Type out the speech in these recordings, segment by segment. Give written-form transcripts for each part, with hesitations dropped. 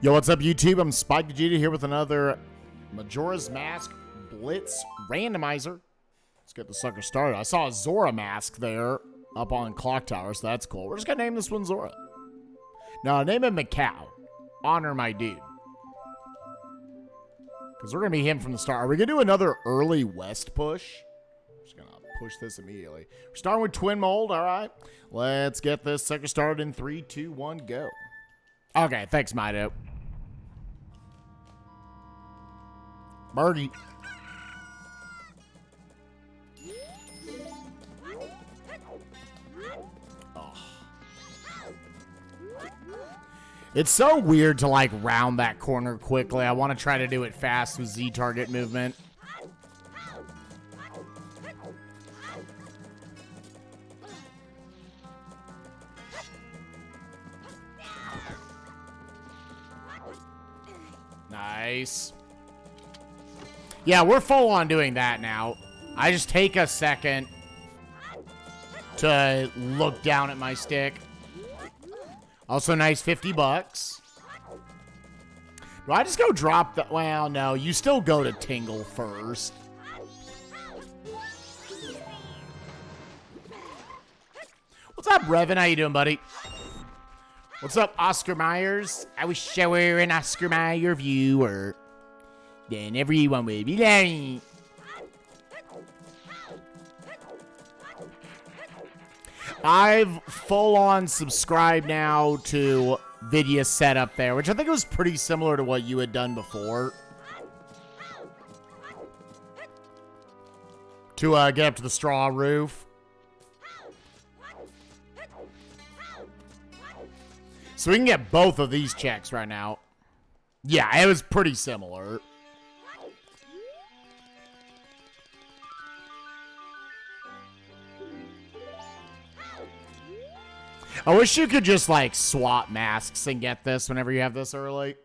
Yo, what's up, YouTube? I'm spikevegeta here with another Majora's Mask Blitz Randomizer. Let's get the sucker started. I saw a Zora mask there up on Clock Tower, so that's cool. We're just gonna name this one Zora. No, name him Macau. Honor my dude. Because we're gonna be him from the start. Are we gonna do another early west push? I'm just gonna push this immediately. We're starting with Twin Mold, alright. Let's get this sucker started in 3, 2, 1, go. Okay, thanks, Mido. Birdie. Oh. It's so weird to, like, round that corner quickly. I want to try to do it fast with Z target movement. Nice. Yeah, we're full on doing that now. I just take a second to look down at my stick. Also, nice 50 bucks. Do I just go drop the... Well, no. You still go to Tingle first. What's up, Revan? How you doing, buddy? What's up, Oscar Myers? I wish I were an Oscar Mayer viewer. Then everyone would be lying. I've full-on subscribed now to Vidya's setup there, which I think was pretty similar to what you had done before. To get up to the straw roof. So we can get both of these checks right now. Yeah, it was pretty similar. I wish you could just, like, swap masks and get this whenever you have this early.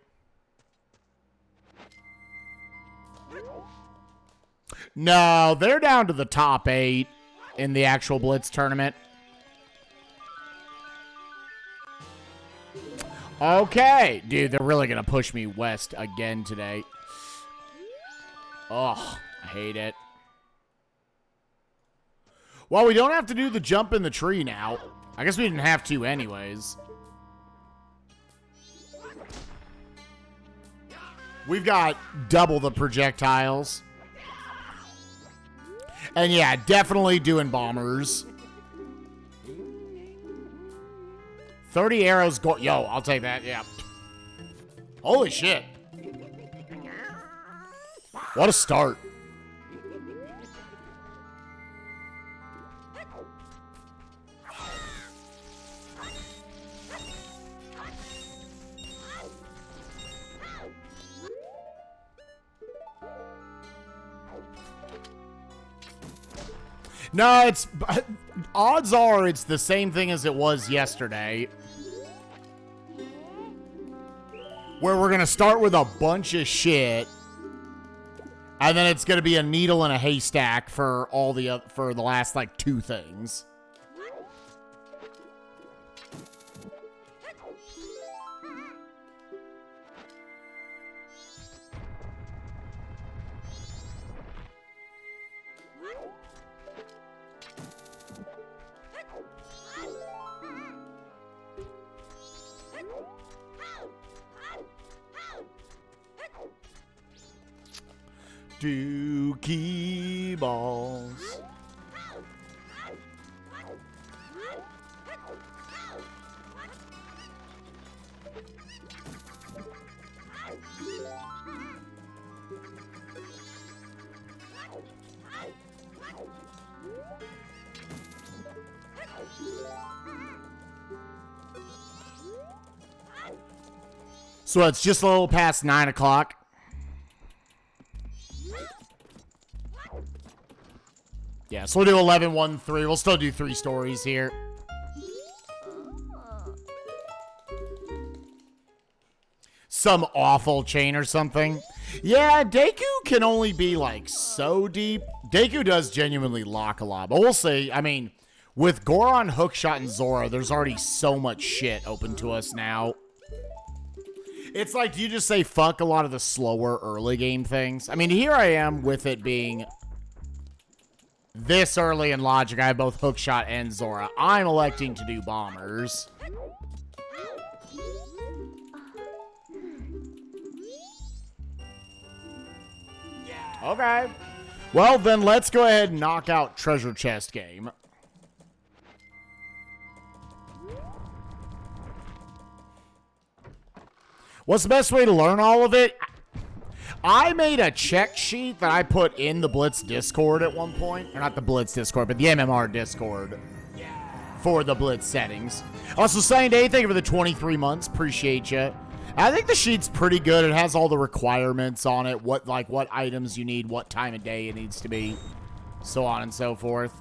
No, they're down to the top 8 in the actual Blitz tournament. Okay. Dude, they're really going to push me west again today. Oh, I hate it. Well, we don't have to do the jump in the tree now. I guess we didn't have to anyways. We've got double the projectiles. And yeah, definitely doing bombers. 30 arrows go... Yo, I'll take that, yeah. Holy shit. What a start. No, it's... Odds are it's the same thing as it was yesterday. Where we're going to start with a bunch of shit. And then it's going to be a needle in a haystack for all the for the last, like, 2 things. Dookie balls. So it's just a little past 9 o'clock. Yeah, so we'll do 11, 1, 3. We'll still do 3 stories here. Some awful chain or something. Yeah, Deku can only be, like, so deep. Deku does genuinely lock a lot. But we'll see. I mean, with Goron, Hookshot, and Zora, there's already so much shit open to us now. It's like, do you just say fuck a lot of the slower early game things? I mean, here I am with it being this early in Logic. I have both Hookshot and Zora. I'm electing to do Bombers. Okay. Well, then let's go ahead and knock out Treasure Chest game. What's the best way to learn all of it? I made a check sheet that I put in the Blitz Discord at one point. Or not the Blitz Discord, but the MMR Discord. For the Blitz settings. Also, Sunny Day, thank you for the 23 months. Appreciate you. I think the sheet's pretty good. It has all the requirements on it. What items you need, what time of day it needs to be. So on and so forth.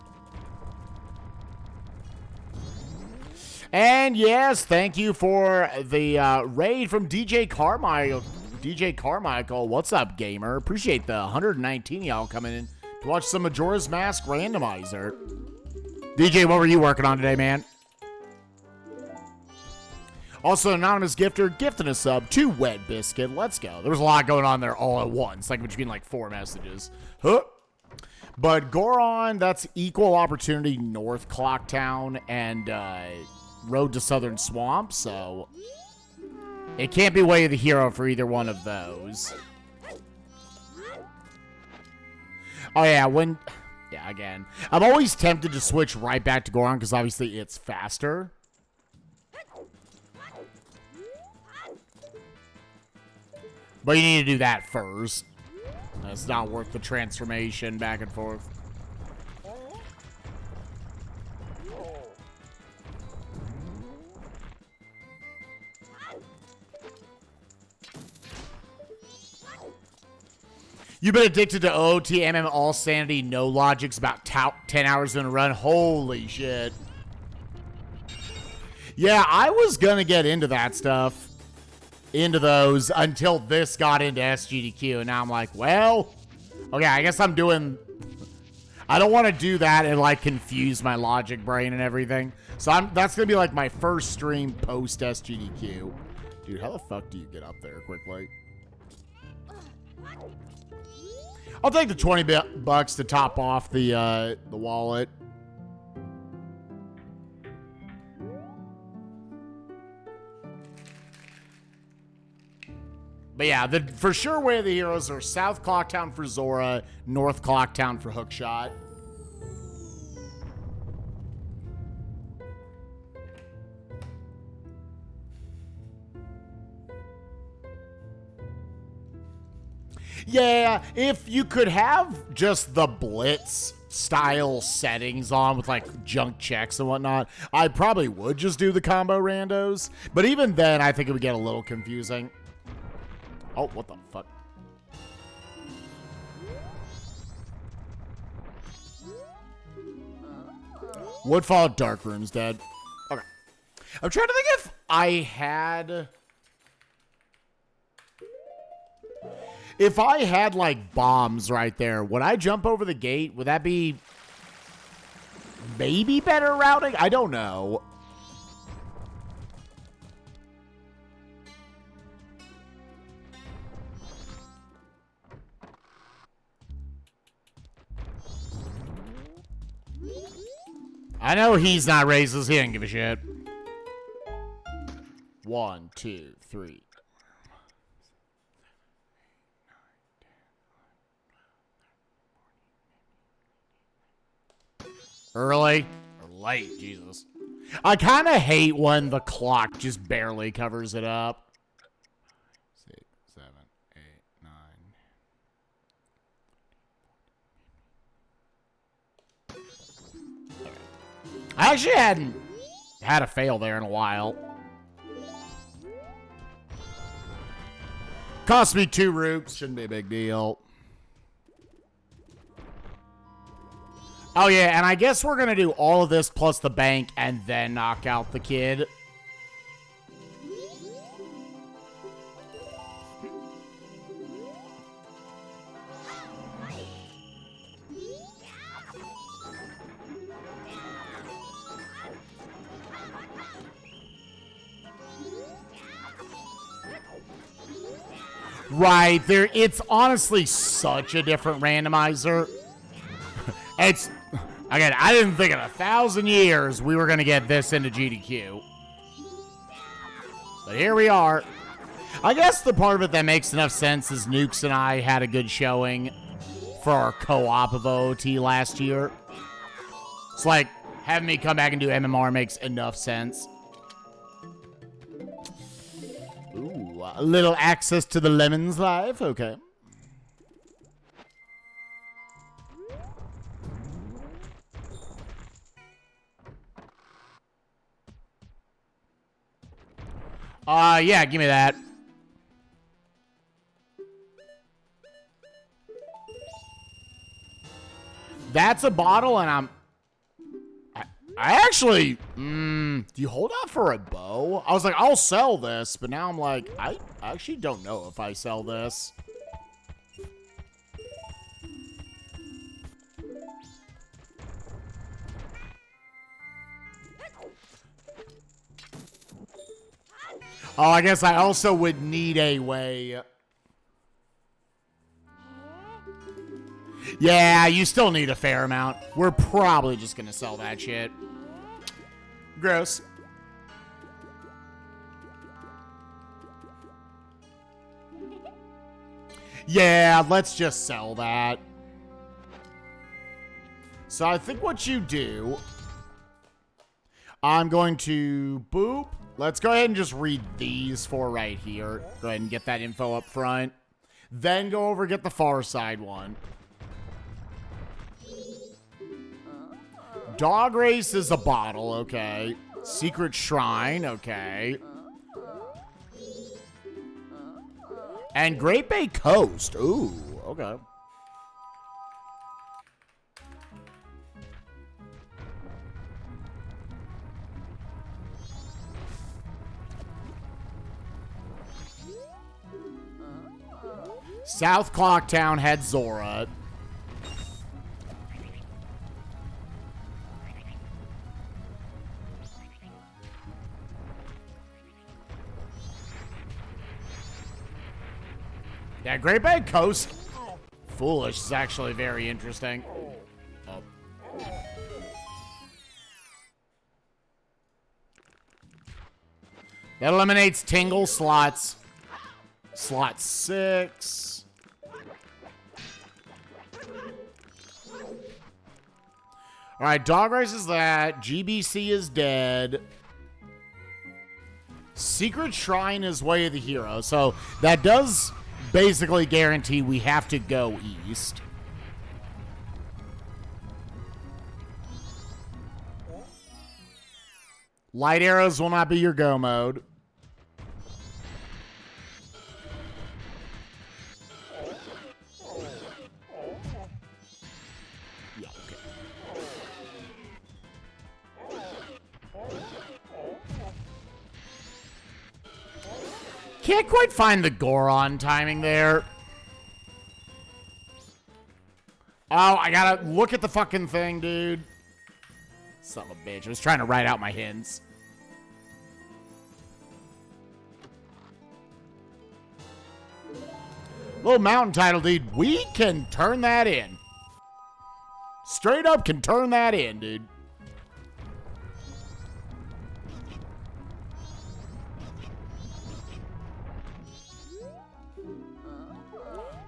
And yes, thank you for the raid from DJ Carmichael. DJ Carmichael, what's up, gamer? Appreciate the 119 y'all coming in to watch some Majora's Mask Randomizer. DJ, what were you working on today, man? Also, anonymous gifter gifting a sub to Wet Biscuit. Let's go. There was a lot going on there all at once, like between like 4 messages. Huh. But Goron, that's Equal Opportunity North Clocktown and Road to Southern Swamp, so it can't be Way of the Hero for either one of those. Oh yeah, again, I'm always tempted to switch right back to Goron because obviously it's faster. But you need to do that first. It's not worth the transformation back and forth. You've been addicted to OTMM all sanity, no logics, about 10 hours in a run. Holy shit. Yeah, I was gonna get into that stuff. Into those until this got into SGDQ, and now I'm like, well, okay, I guess I'm doing... I don't want to do that and, like, confuse my logic brain and everything. So that's going to be, like, my first stream post-SGDQ. Dude, how the fuck do you get up there quickly? I'll take the 20 bucks to top off the wallet. But yeah, the for sure Way of the Heroes are South Clocktown for Zora, North Clocktown for Hookshot. Yeah, if you could have just the Blitz style settings on with like junk checks and whatnot, I probably would just do the combo randos. But even then, I think it would get a little confusing. Oh, what the fuck? Woodfall Dark Room's dead. Okay. I'm trying to think if I had... If I had, like, bombs right there, would I jump over the gate? Would that be maybe better routing? I don't know. I know he's not racist. He didn't give a shit. 1, 2, 3. Early or late, Jesus. I kind of hate when the clock just barely covers it up. 6, 7, 8, 9. I actually hadn't had a fail there in a while. Cost me 2 roots. Shouldn't be a big deal. Oh, yeah, and I guess we're going to do all of this plus the bank and then knock out the kid. Right, there. It's honestly such a different randomizer. It's, again, I didn't think in 1,000 years we were going to get this into GDQ. But here we are. I guess the part of it that makes enough sense is Nukes and I had a good showing for our co-op of OOT last year. It's like, having me come back and do MMR makes enough sense. Ooh, a little access to the lemons live. Okay. Yeah, give me that. That's a bottle, and I actually, do you hold out for a bow? I was like, I'll sell this, but now I'm like, I actually don't know if I sell this. Oh, I guess I also would need a way. Yeah, you still need a fair amount. We're probably just going to sell that shit. Gross. Yeah, let's just sell that. So I think what you do, I'm going to boop. Let's go ahead and just read these four right here. Go ahead and get that info up front. Then go over and get the far side one. Dog Race is a bottle, okay. Secret Shrine, okay. And Great Bay Coast, ooh, okay. South Clocktown had Zora. Yeah, Great Bay Coast Foolish is actually very interesting. Oh. That eliminates Tingle slots. Slot 6. All right, Dog Race is that. GBC is dead. Secret Shrine is Way of the Hero. So that does basically guarantee we have to go east. Light arrows will not be your go mode. Yeah, okay. Can't quite find the Goron timing there. Oh, I gotta look at the fucking thing, dude. Son of a bitch. I was trying to write out my hints. Little mountain title, dude. We can turn that in. Straight up can turn that in, dude.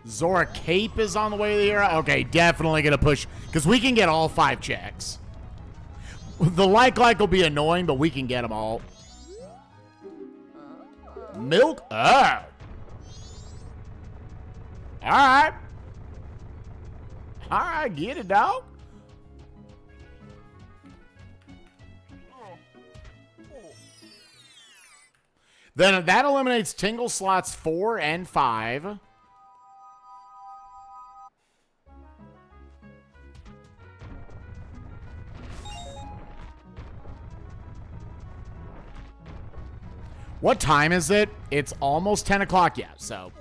Zora Cape is on the way there. Okay, definitely gonna push, because we can get all 5 checks. The like will be annoying, but we can get them all. Milk? Oh. Alright. Alright, get it, dog. Then that eliminates Tingle slots 4 and 5. What time is it? It's almost 10 o'clock, yeah, so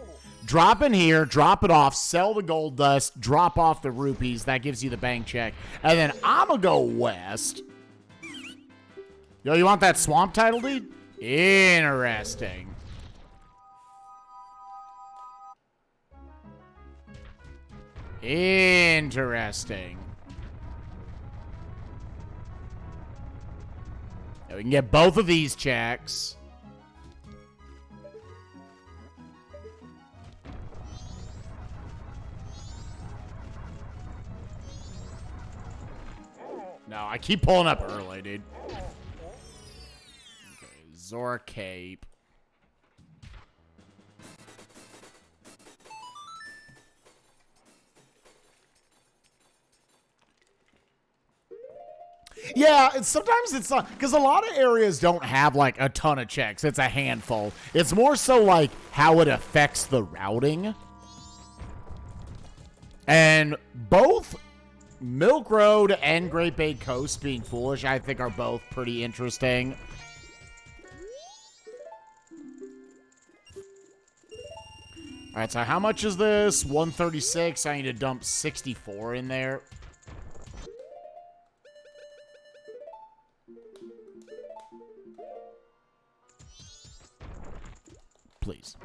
drop in here, drop it off, sell the gold dust, drop off the rupees. That gives you the bank check. And then I'm going to go west. Yo, you want that swamp title, dude? Interesting. Interesting. We can get both of these checks. No, I keep pulling up early, dude. Okay, Zora Cape. Yeah, sometimes it's not, because a lot of areas don't have like a ton of checks. It's a handful. It's more so like how it affects the routing. And both Milk Road and Great Bay Coast being foolish, I think, are both pretty interesting. All right, so how much is this? 136. I need to dump 64 in there. Please.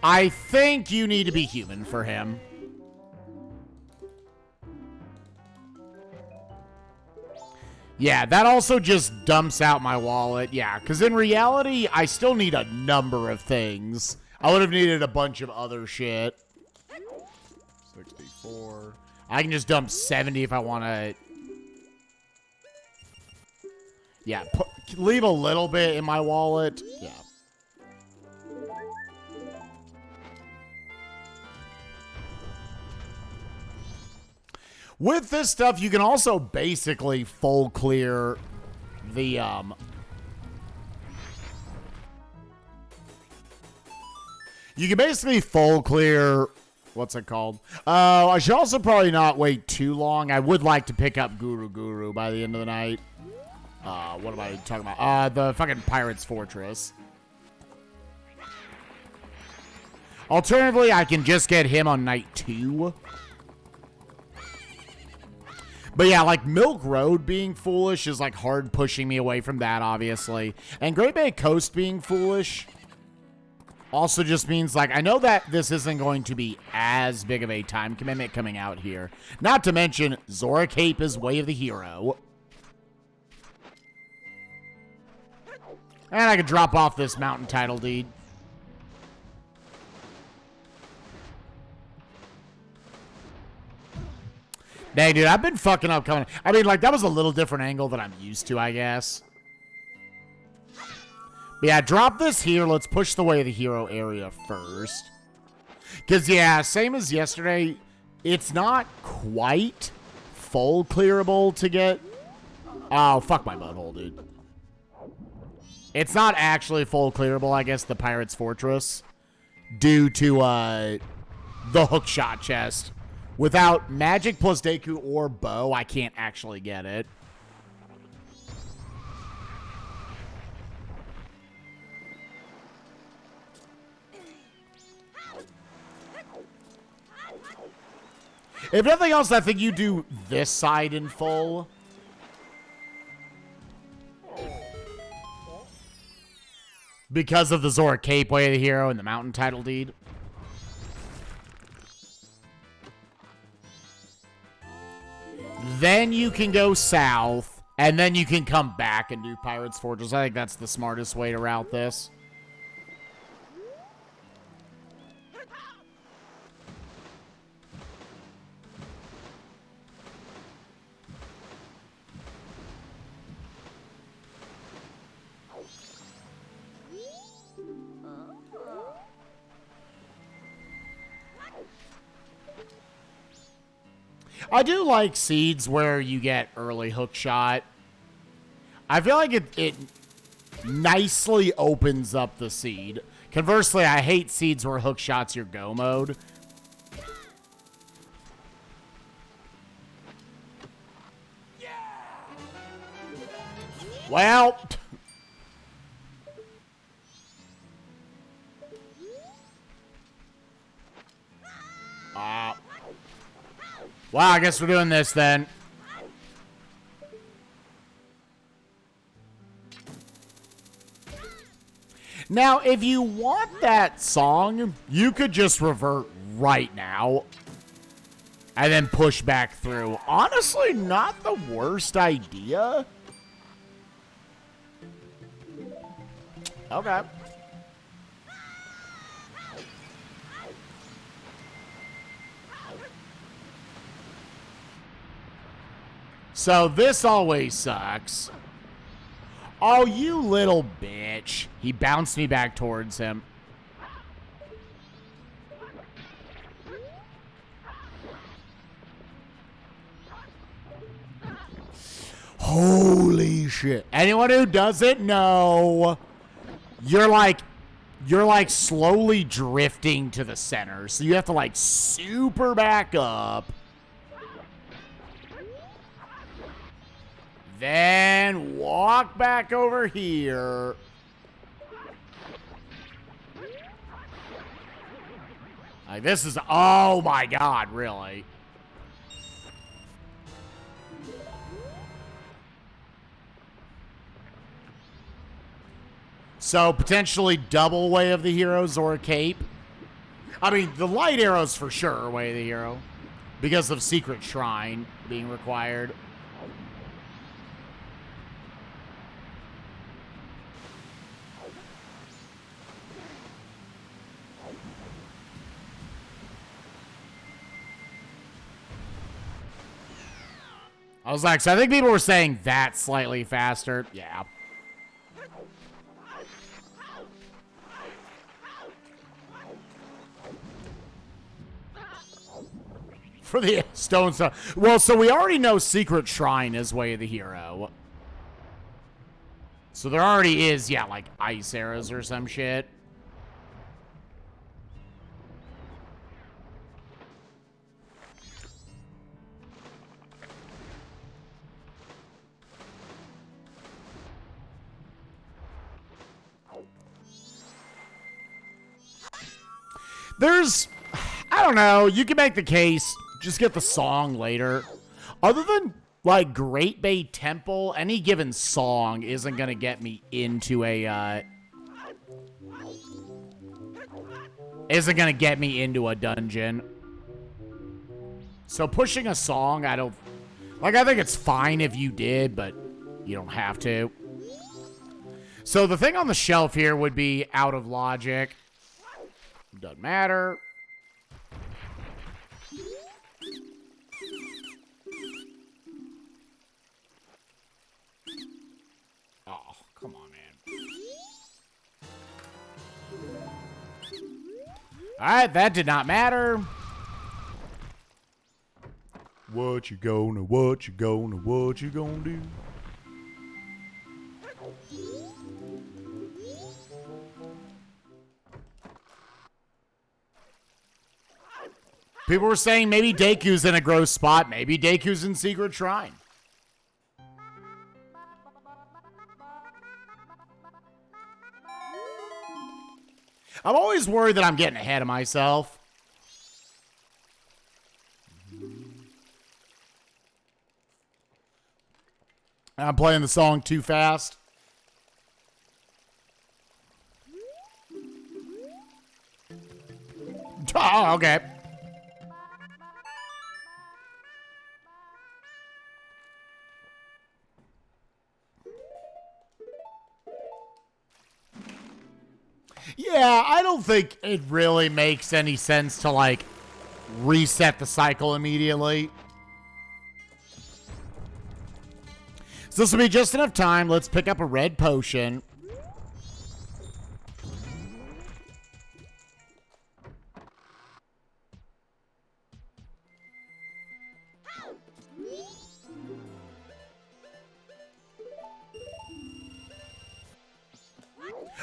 I think you need to be human for him. Yeah, that also just dumps out my wallet. Yeah, because in reality, I still need a number of things. I would have needed a bunch of other shit. 64. I can just dump 70 if I want to. Yeah, leave a little bit in my wallet. Yeah. With this stuff, you can also basically full clear the, you can basically full clear, what's it called? I should also probably not wait too long. I would like to pick up Guru by the end of the night. What am I talking about? The fucking Pirate's Fortress. Alternatively, I can just get him on night 2. But yeah, like Milk Road being foolish is like hard pushing me away from that, obviously. And Great Bay Coast being foolish also just means like, I know that this isn't going to be as big of a time commitment coming out here. Not to mention, Zora Cape is Way of the Hero. And I could drop off this mountain title deed. Dang, dude, I've been fucking up coming. I mean, like, that was a little different angle than I'm used to, I guess. But yeah, drop this here. Let's push the Way of the Hero area first. Because, yeah, same as yesterday, it's not quite full clearable to get... Oh, fuck my butthole, dude. It's not actually full clearable, I guess, the Pirate's Fortress. Due to, the hookshot chest. Without magic plus Deku or bow, I can't actually get it. If nothing else, I think you do this side in full. Because of the Zora Cape Way of the Hero and the mountain title deed. Then you can go south, and then you can come back and do Pirate's Fortress. I think that's the smartest way to route this. I do like seeds where you get early hook shot. I feel like it nicely opens up the seed. Conversely, I hate seeds where hook shot's your go mode. Well... Wow, I guess we're doing this then. Now, if you want that song, you could just revert right now and then push back through. Honestly, not the worst idea. Okay. So this always sucks. Oh, you little bitch. He bounced me back towards him. Holy shit. Anyone who doesn't know, you're like slowly drifting to the center. So you have to like super back up. Then walk back over here. Like this is, oh my God, really? So potentially double Way of the Heroes or a cape. I mean, the light arrows for sure Way of the Hero because of Secret Shrine being required. I was like, so I think people were saying that slightly faster. Yeah. For the stone stuff. Well, so we already know Secret Shrine is Way of the Hero. So there already is, yeah, like ice arrows or some shit. There's, I don't know, you can make the case, just get the song later. Other than, like, Great Bay Temple, any given song isn't going to get me into a, dungeon. So pushing a song, I think it's fine if you did, but you don't have to. So the thing on the shelf here would be out of logic. Doesn't matter. Oh, come on, man. Alright, that did not matter. What you gonna do? People were saying maybe Deku's in a gross spot. Maybe Deku's in Secret Shrine. I'm always worried that I'm getting ahead of myself. I'm playing the song too fast. Oh, okay. Yeah, I don't think it really makes any sense to, like, reset the cycle immediately. So this will be just enough time. Let's pick up a red potion.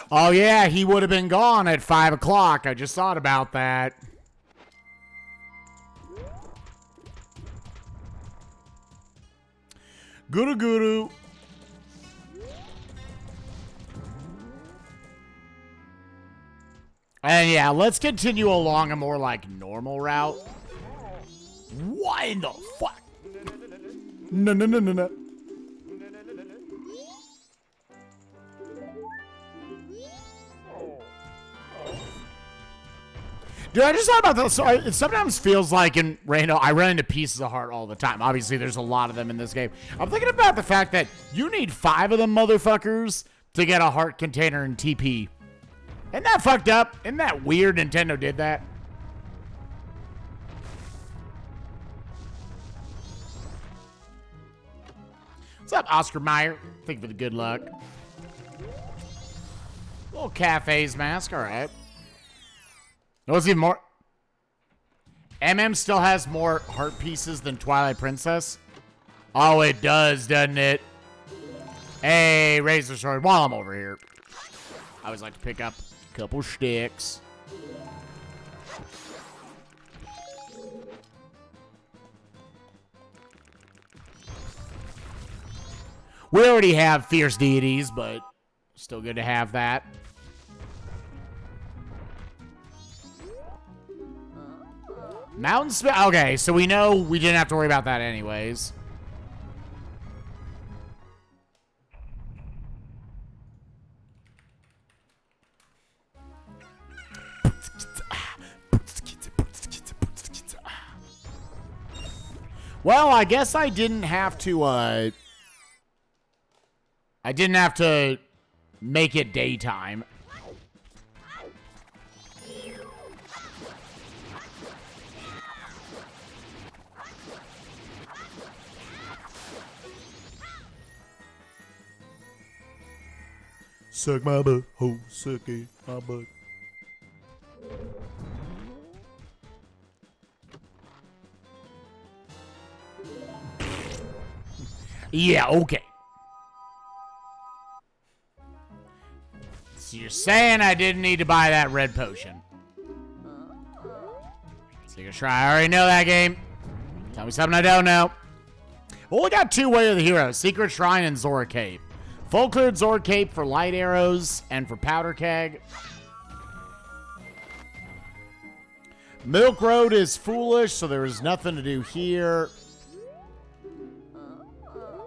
Oh, yeah, he would have been gone at 5 o'clock. I just thought about that. Guru Guru. And yeah, let's continue along a more, like, normal route. What in the fuck? No. Dude, I just thought about this. So it sometimes feels like in Rando, I run into pieces of heart all the time. Obviously, there's a lot of them in this game. I'm thinking about the fact that you need 5 of them motherfuckers to get a heart container in TP. Isn't that fucked up? Isn't that weird Nintendo did that? What's up, Oscar Meyer? Thank you for the good luck. Little cafes mask, all right. What's even more? MM still has more heart pieces than Twilight Princess? Oh, it does, doesn't it? Hey, Razor Sword, while I'm over here. I always like to pick up a couple sticks. We already have fierce deities, but still good to have that. Mountain okay, so we know we didn't have to worry about that anyways. Well, I guess I didn't have to, make it daytime. Suck my butt, ho, suck it, my butt. Yeah, okay. So you're saying I didn't need to buy that red potion. Take a try. I already know that game. Tell me something I don't know. Well, we got 2 Way of the Hero. Secret Shrine and Zora Cape. Full cleared Zora Cape for light arrows and for powder keg. Milk Road is foolish, so there is nothing to do here.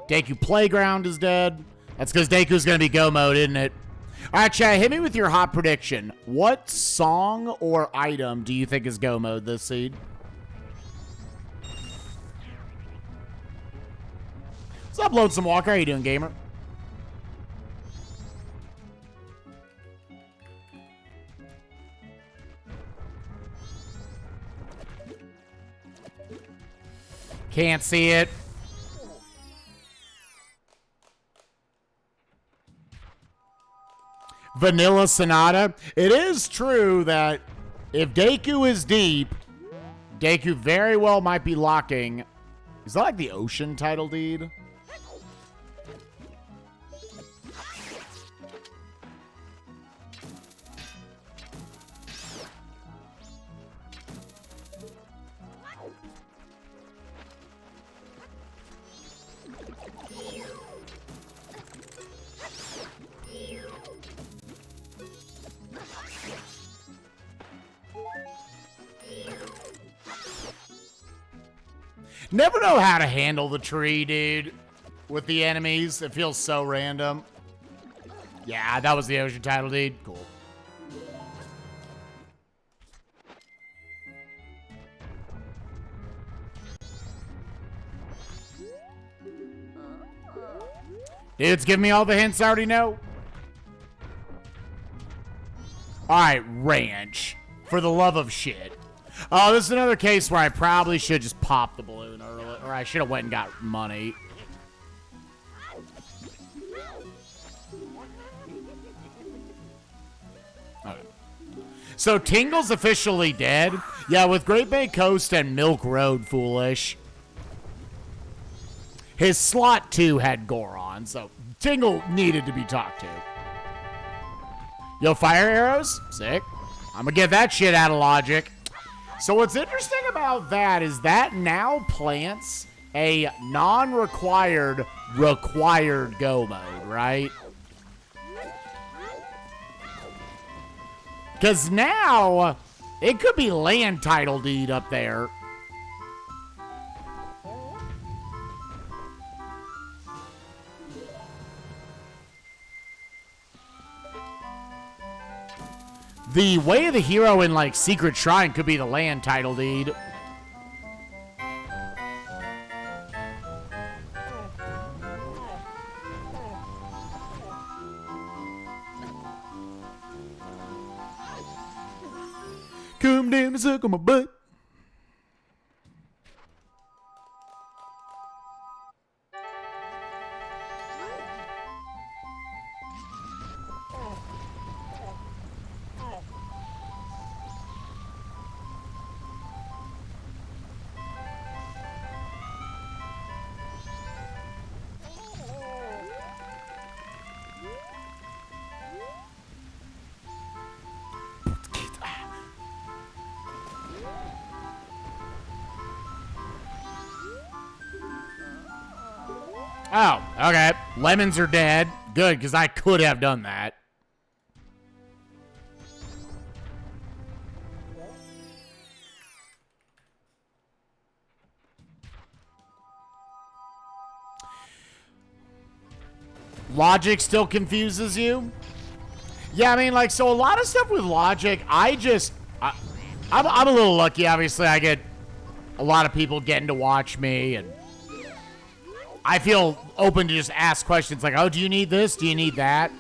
Deku Playground is dead. That's because Deku's going to be go mode, isn't it? All right, Chad, hit me with your hot prediction. What song or item do you think is go mode this seed? What's up, Lonesome Walker? How you doing, gamer? Can't see it. Vanilla Sonata. It is true that if Deku is deep, Deku very well might be locking. Is that like the ocean title deed? Never know how to handle the tree, dude. With the enemies, it feels so random. Yeah, that was the ocean title, dude. Cool. Dude's giving me all the hints I already know. Alright, ranch. For the love of shit. Oh, this is another case where I probably should just pop the balloon early. Or I should have went and got money. Okay. So Tingle's officially dead? Yeah, with Great Bay Coast and Milk Road, foolish. His slot 2 had Goron, so Tingle needed to be talked to. Yo, fire arrows? Sick. I'm gonna get that shit out of logic. So what's interesting about that is that now plants a non-required, required go mode, right? Because now, it could be land title deed up there. The way of the hero in, like, Secret Shrine could be the land title deed. Come down and suck on my butt. Oh, okay. Lemons are dead. Good, because I could have done that. Logic still confuses you? Yeah, I mean, like, so a lot of stuff with logic, I'm a little lucky, obviously. I get a lot of people getting to watch me, and I feel open to just ask questions like, oh, do you need this? Do you need that?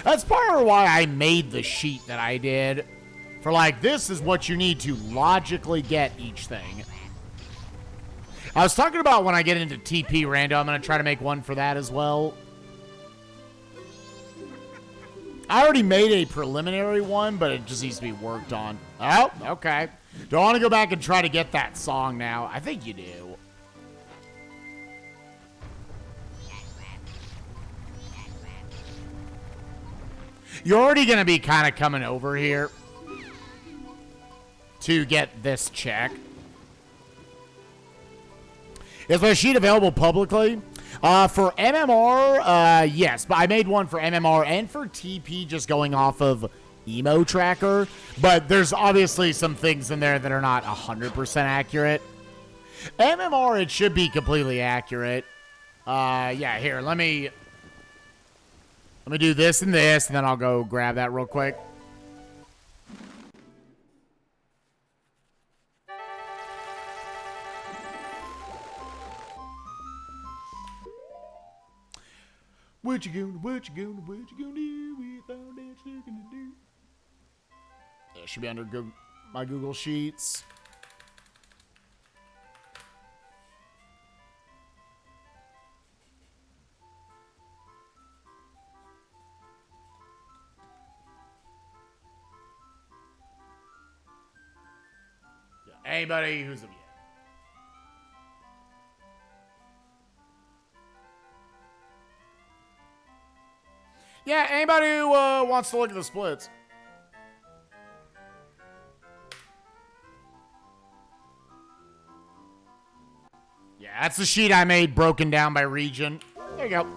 That's part of why I made the sheet that I did. For, like, this is what you need to logically get each thing. I was talking about when I get into TP Rando, I'm going to try to make one for that as well. I already made a preliminary one, but it just needs to be worked on. Oh, okay. Do I want to go back and try to get that song now? I think you do. You're already going to be kind of coming over here to get this check. Is my sheet available publicly? For MMR, yes. But I made one for MMR and for TP just going off of Emo Tracker. But there's obviously some things in there that are not 100% accurate. MMR, it should be completely accurate. Yeah, here, let me do this, and then I'll go grab that real quick. What you gonna do without that sucking to do? It should be under my Google Sheets. Yeah, anybody who's a yeah, anybody who wants to look at the splits. Yeah, that's the sheet I made broken down by region. There you go.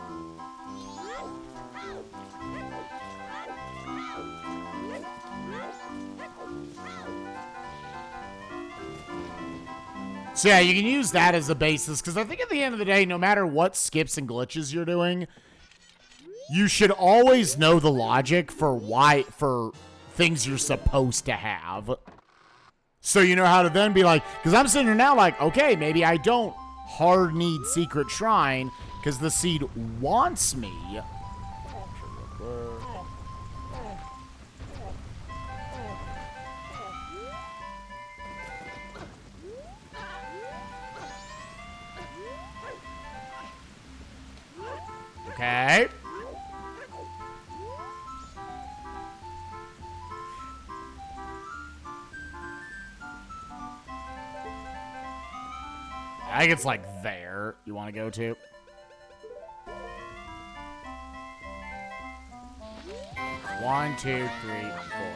So yeah, you can use that as a basis, because I think at the end of the day, no matter what skips and glitches you're doing, you should always know the logic for things you're supposed to have. So you know how to then be like, because I'm sitting here now like, okay, maybe I don't hard need Secret Shrine because the seed wants me. Okay. I think it's like there you want to go to. One, two, three, four.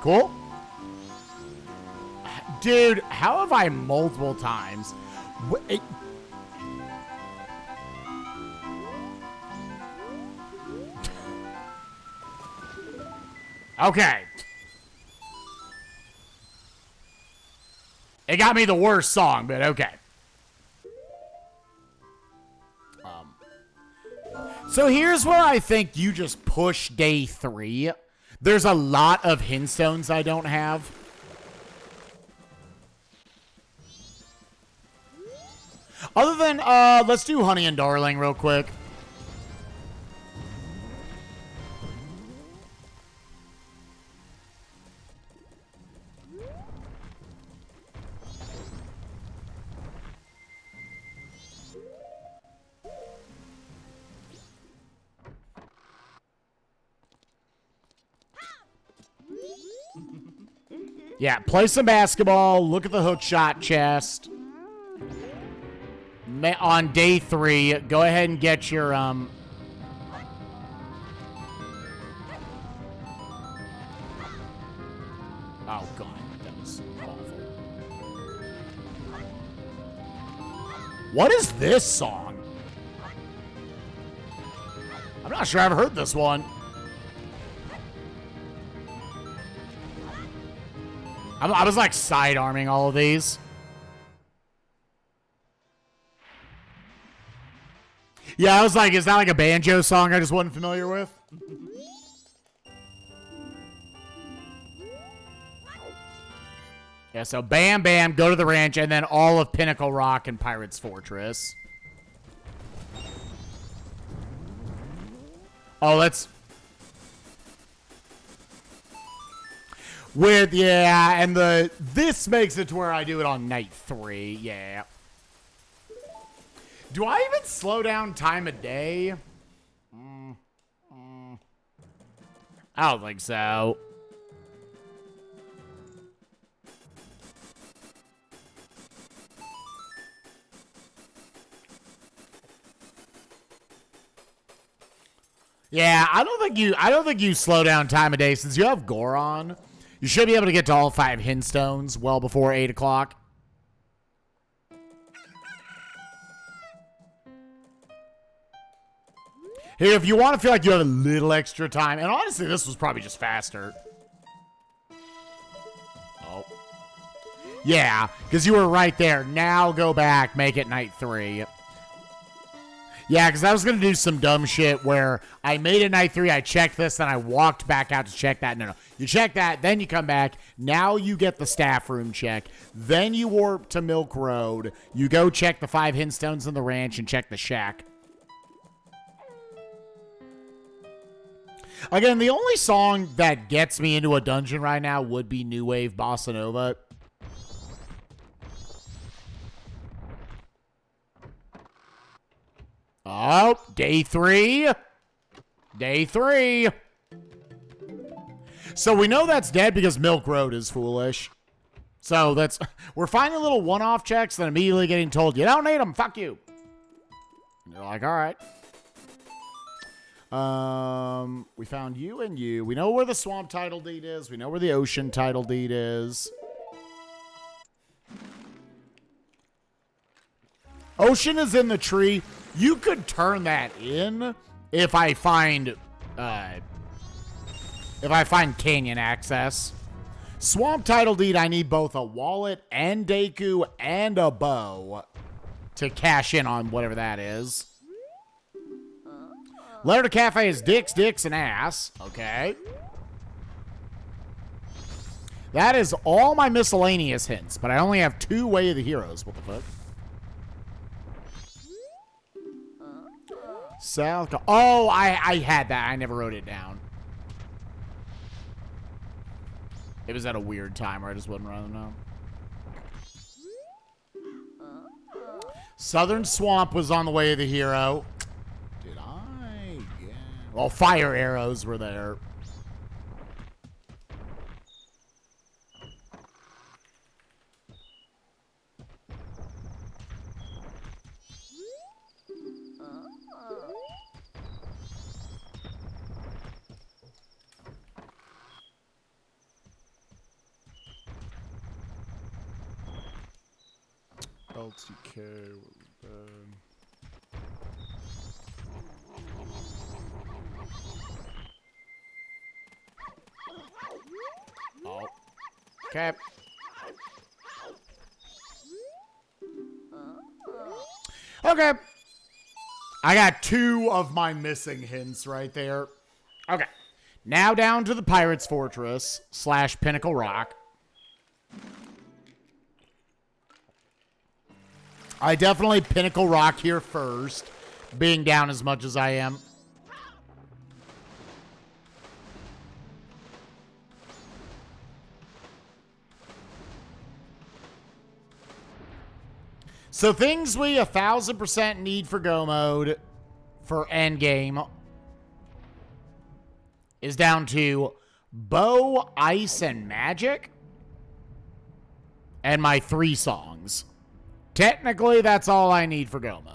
Cool. Dude, how have I multiple times? Okay. It got me the worst song, but okay. So here's where I think you just push day 3. There's a lot of hinstones I don't have. Other than, let's do Honey and Darling real quick. Yeah, play some basketball, look at the hookshot chest. On day 3, go ahead and get your, Oh, God, that was awful. What is this song? I'm not sure I've heard this one. I was like side-arming all of these. Yeah, I was like, is that like a banjo song I just wasn't familiar with? Yeah, so Bam Bam, go to the ranch, and then all of Pinnacle Rock and Pirate's Fortress. Oh, let's... With, yeah, and this makes it to where I do it on night 3, yeah. Do I even slow down time of day? I don't think so. Yeah, I don't think you slow down time of day since you have Goron. You should be able to get to all 5 Hinstones well before 8 o'clock. Here, if you want to feel like you have a little extra time, and honestly, this was probably just faster. Oh. Yeah, because you were right there. Now go back, make it night 3. Yeah, because I was going to do some dumb shit where I made it night 3, I checked this, then I walked back out to check that. No. You check that, then you come back. Now you get the staff room check. Then you warp to Milk Road. You go check the 5 Hinstones in the ranch and check the shack. Again, the only song that gets me into a dungeon right now would be New Wave Bossa Nova. Oh, day 3. Day 3. So we know that's dead because Milk Road is foolish. So that's... We're finding little one-off checks, then immediately getting told, you don't need them, fuck you. And you're like, all right. We found you and you. We know where the swamp title deed is. We know where the ocean title deed is. Ocean is in the tree. You could turn that in if I find canyon access. Swamp title deed, I need both a wallet and Deku and a bow to cash in on whatever that is. Letter to Cafe is dicks, dicks, and ass. Okay. That is all my miscellaneous hints, but I only have 2 Way of the Heroes. What the fuck? South. Oh, I had that. I never wrote it down. It was at a weird time where I just wasn't running down. Southern Swamp was on the Way of the Hero. Did I? Yeah. Well, fire arrows were there. LTK. Oh. Okay. Okay. I got 2 of my missing hints right there. Okay. Now down to the Pirate's Fortress / Pinnacle Rock. I definitely Pinnacle Rock here first, being down as much as I am. So things we 1000% need for go mode for endgame is down to bow, ice, and magic, and my 3 songs. Technically, that's all I need for go mode.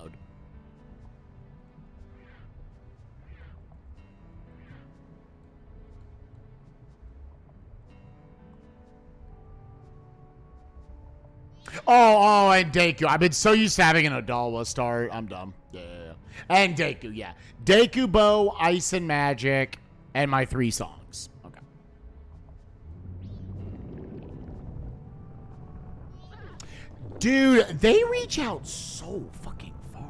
Oh, and Deku. I've been so used to having an Odawa start. I'm dumb. Yeah. And Deku, yeah. Deku, bow, ice, and magic, and my 3 songs. Okay. Dude, they reach out so fucking far.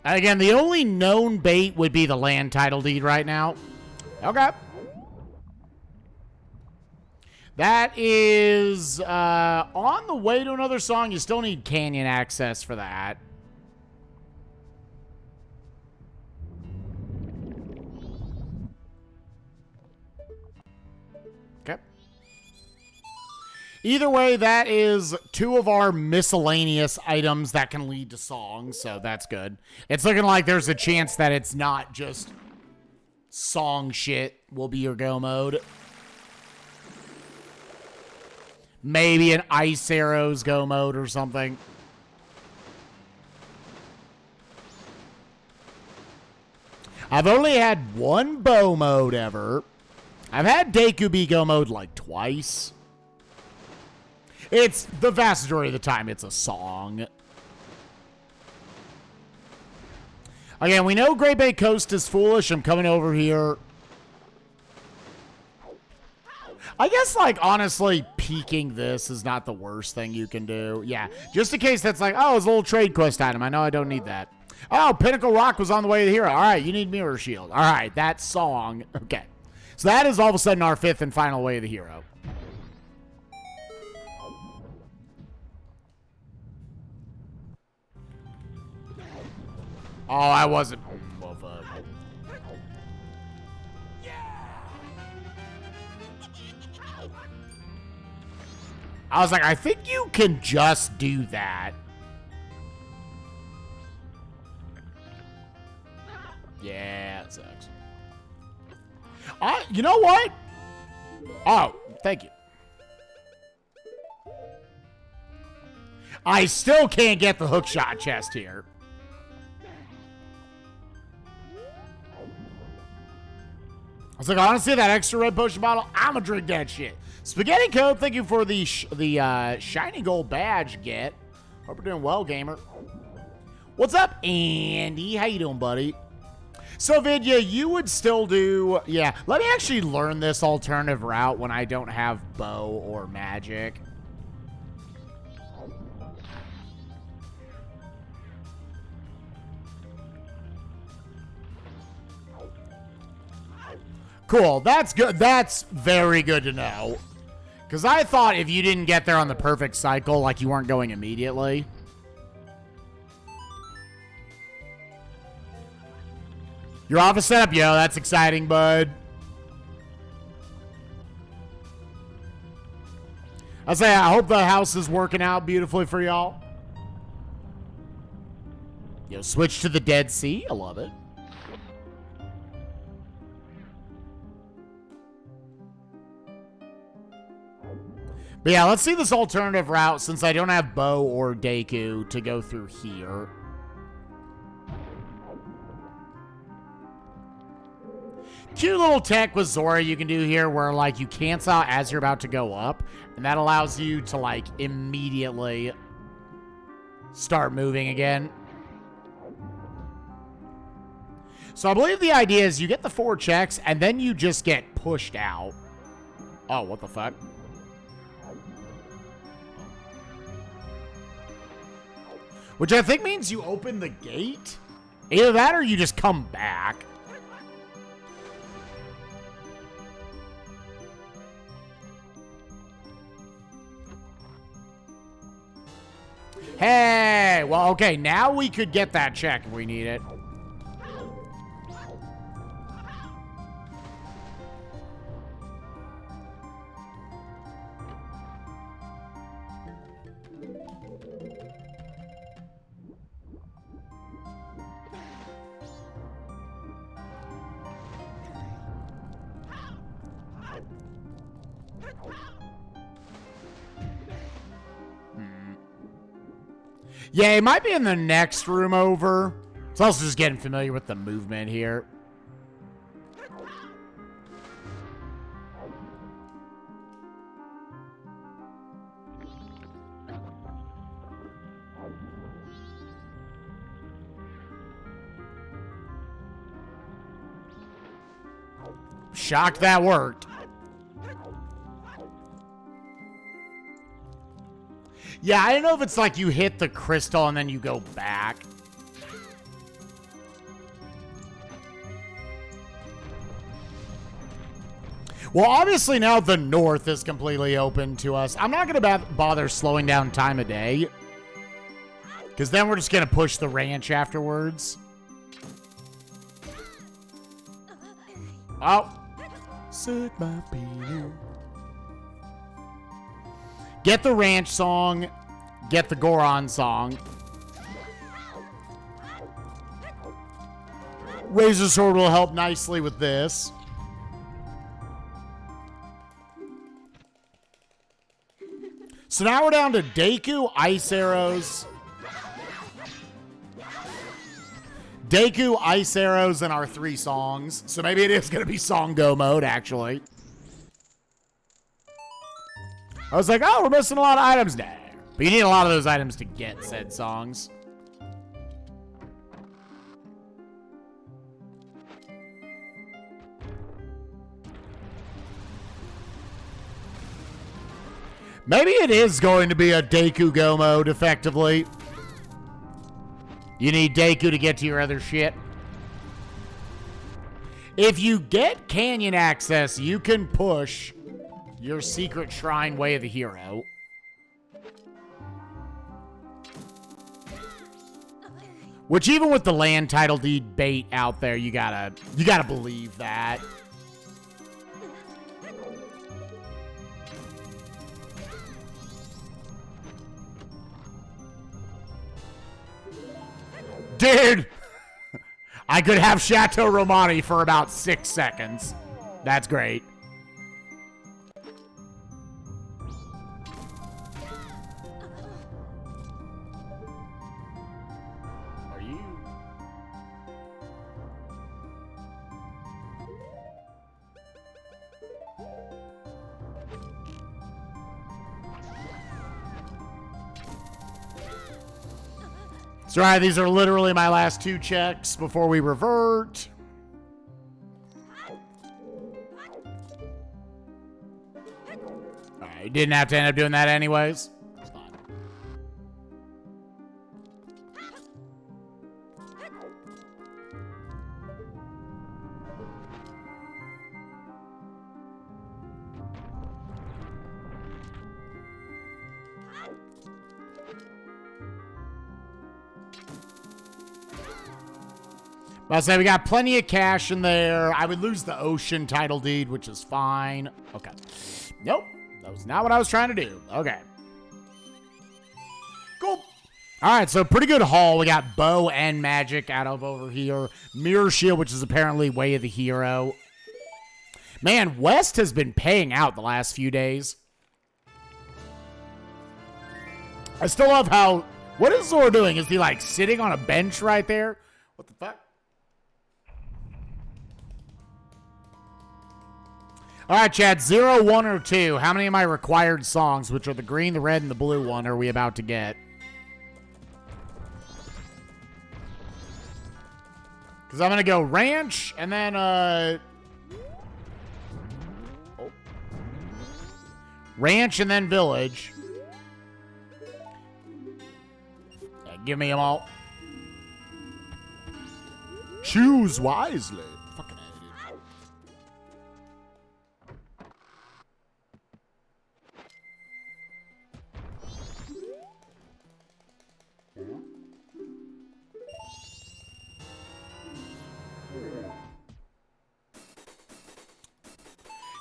Again, the only known bait would be the land title deed right now. Okay. That is on the way to another song. You still need canyon access for that. Okay. Either way, that is 2 of our miscellaneous items that can lead to songs, so that's good. It's looking like there's a chance that it's not just song shit will be your go mode. Maybe an ice arrows go mode or something. I've only had 1 bow mode ever. I've had Deku be go mode like twice. It's the vast majority of the time it's a song. Again, we know Great Bay Coast is foolish. I'm coming over here. I guess, like, honestly, peeking this is not the worst thing you can do. Yeah, just in case that's like, oh, it's a little trade quest item. I know I don't need that. Oh, Pinnacle Rock was on the way to here. All right, you need Mirror Shield. All right, that song. Okay. So that is all of a sudden our 5th and final way of the hero. Oh, I wasn't. Oh, fuck. I was like, I think you can just do that. Yeah, that sucks. You know what? Oh, thank you. I still can't get the hookshot chest here. I was like, honestly, that extra red potion bottle, I'ma drink that shit. Spaghetti Code, thank you for the shiny gold badge get. Hope you're doing well, gamer. What's up, Andy? How you doing, buddy? So, Vidya, you would still do... Yeah, let me actually learn this alternative route when I don't have bow or magic. Cool, that's good. That's very good to know. Because I thought if you didn't get there on the perfect cycle, like you weren't going immediately. Your office setup, yo, that's exciting, bud. I say, I hope the house is working out beautifully for y'all. Yo, switch to the Dead Sea. I love it. But yeah, let's see this alternative route since I don't have bow or Deku to go through here. cute little tech with Zora you can do here where, like, you cancel out as you're about to go up, and that allows you to, like, immediately start moving again. So I believe the idea is you get the 4 checks, and then you just get pushed out. Oh, what the fuck? Which I think means you open the gate. Either that or you just come back. Hey, well, okay, now we could get that check if we need it. Yeah, it might be in the next room over. It's also just getting familiar with the movement here. Shocked that worked. Yeah, I don't know if it's like you hit the crystal and then you go back. Well, obviously now the north is completely open to us. I'm not going to bother slowing down time of day, because then we're just going to push the ranch afterwards. Oh. Suck my peanut. Get the ranch song. Get the Goron song. Razor Sword will help nicely with this. So now we're down to Deku, Ice Arrows. Deku, Ice Arrows, and our 3 songs. So maybe it is going to be Song Go mode, actually. I was like, oh, we're missing a lot of items now. But you need a lot of those items to get said songs. Maybe it is going to be a Deku Go mode, effectively. You need Deku to get to your other shit. If you get canyon access, you can push your secret shrine Way of the Hero. Which, even with the land title deed bait out there, you gotta believe that. Dude! I could have Chateau Romani for about 6 seconds. That's great. Are you? That's right, these are literally my last 2 checks before we revert. Alright, didn't have to end up doing that anyways. It's fine. I'll say we got plenty of cash in there. I would lose the ocean title deed, which is fine. Okay. Nope. That was not what I was trying to do. Okay. Cool. All right, so pretty good haul. We got bow and magic out of over here. Mirror shield, which is apparently Way of the Hero. Man, West has been paying out the last few days. I still love how... What is Zora doing? Is he, like, sitting on a bench right there? What the fuck? All right, Chad, 0, 1, or 2. How many of my required songs, which are the green, the red, and the blue one, are we about to get? Because I'm going to go ranch, and then, ranch, and then village. Give me them all. Choose wisely. Fucking idiot.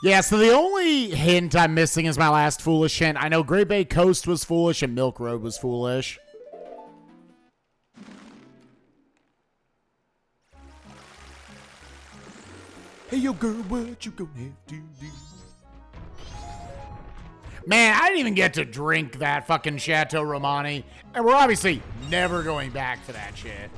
Yeah, so the only hint I'm missing is my last foolish hint. I know Great Bay Coast was foolish and Milk Road was foolish. Hey, yo, girl, what you gonna have to do? Man, I didn't even get to drink that fucking Chateau Romani. And we're obviously never going back for that shit.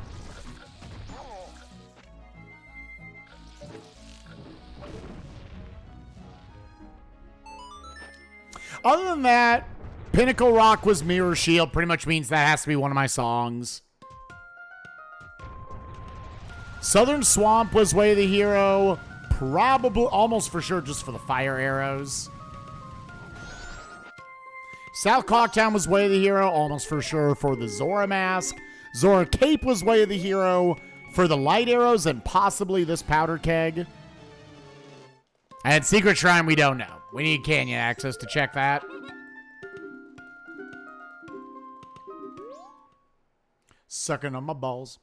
Other than that, Pinnacle Rock was Mirror Shield. Pretty much means that has to be one of my songs. Southern Swamp was Way of the Hero. Probably, almost for sure, just for the fire arrows. South Clocktown was Way of the Hero, almost for sure for the Zora mask. Zora Cape was Way of the Hero for the light arrows and possibly this powder keg. And Secret Shrine, we don't know. We need canyon access to check that. Sucking on my balls.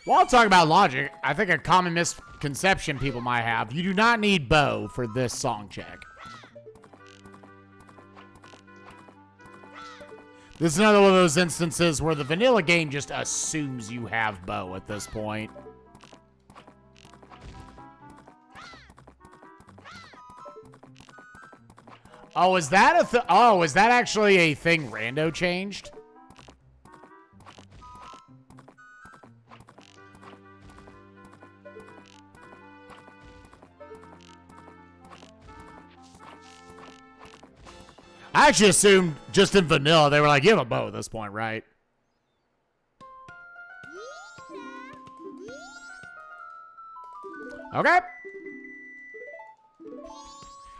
While talking about logic, I think a common misconception people might have, you do not need bow for this song check. This is another one of those instances where the vanilla game just assumes you have bow at this point. Oh, is that is that actually a thing Rando changed? I actually assumed just in vanilla, they were like, you have a bow at this point, right? Okay.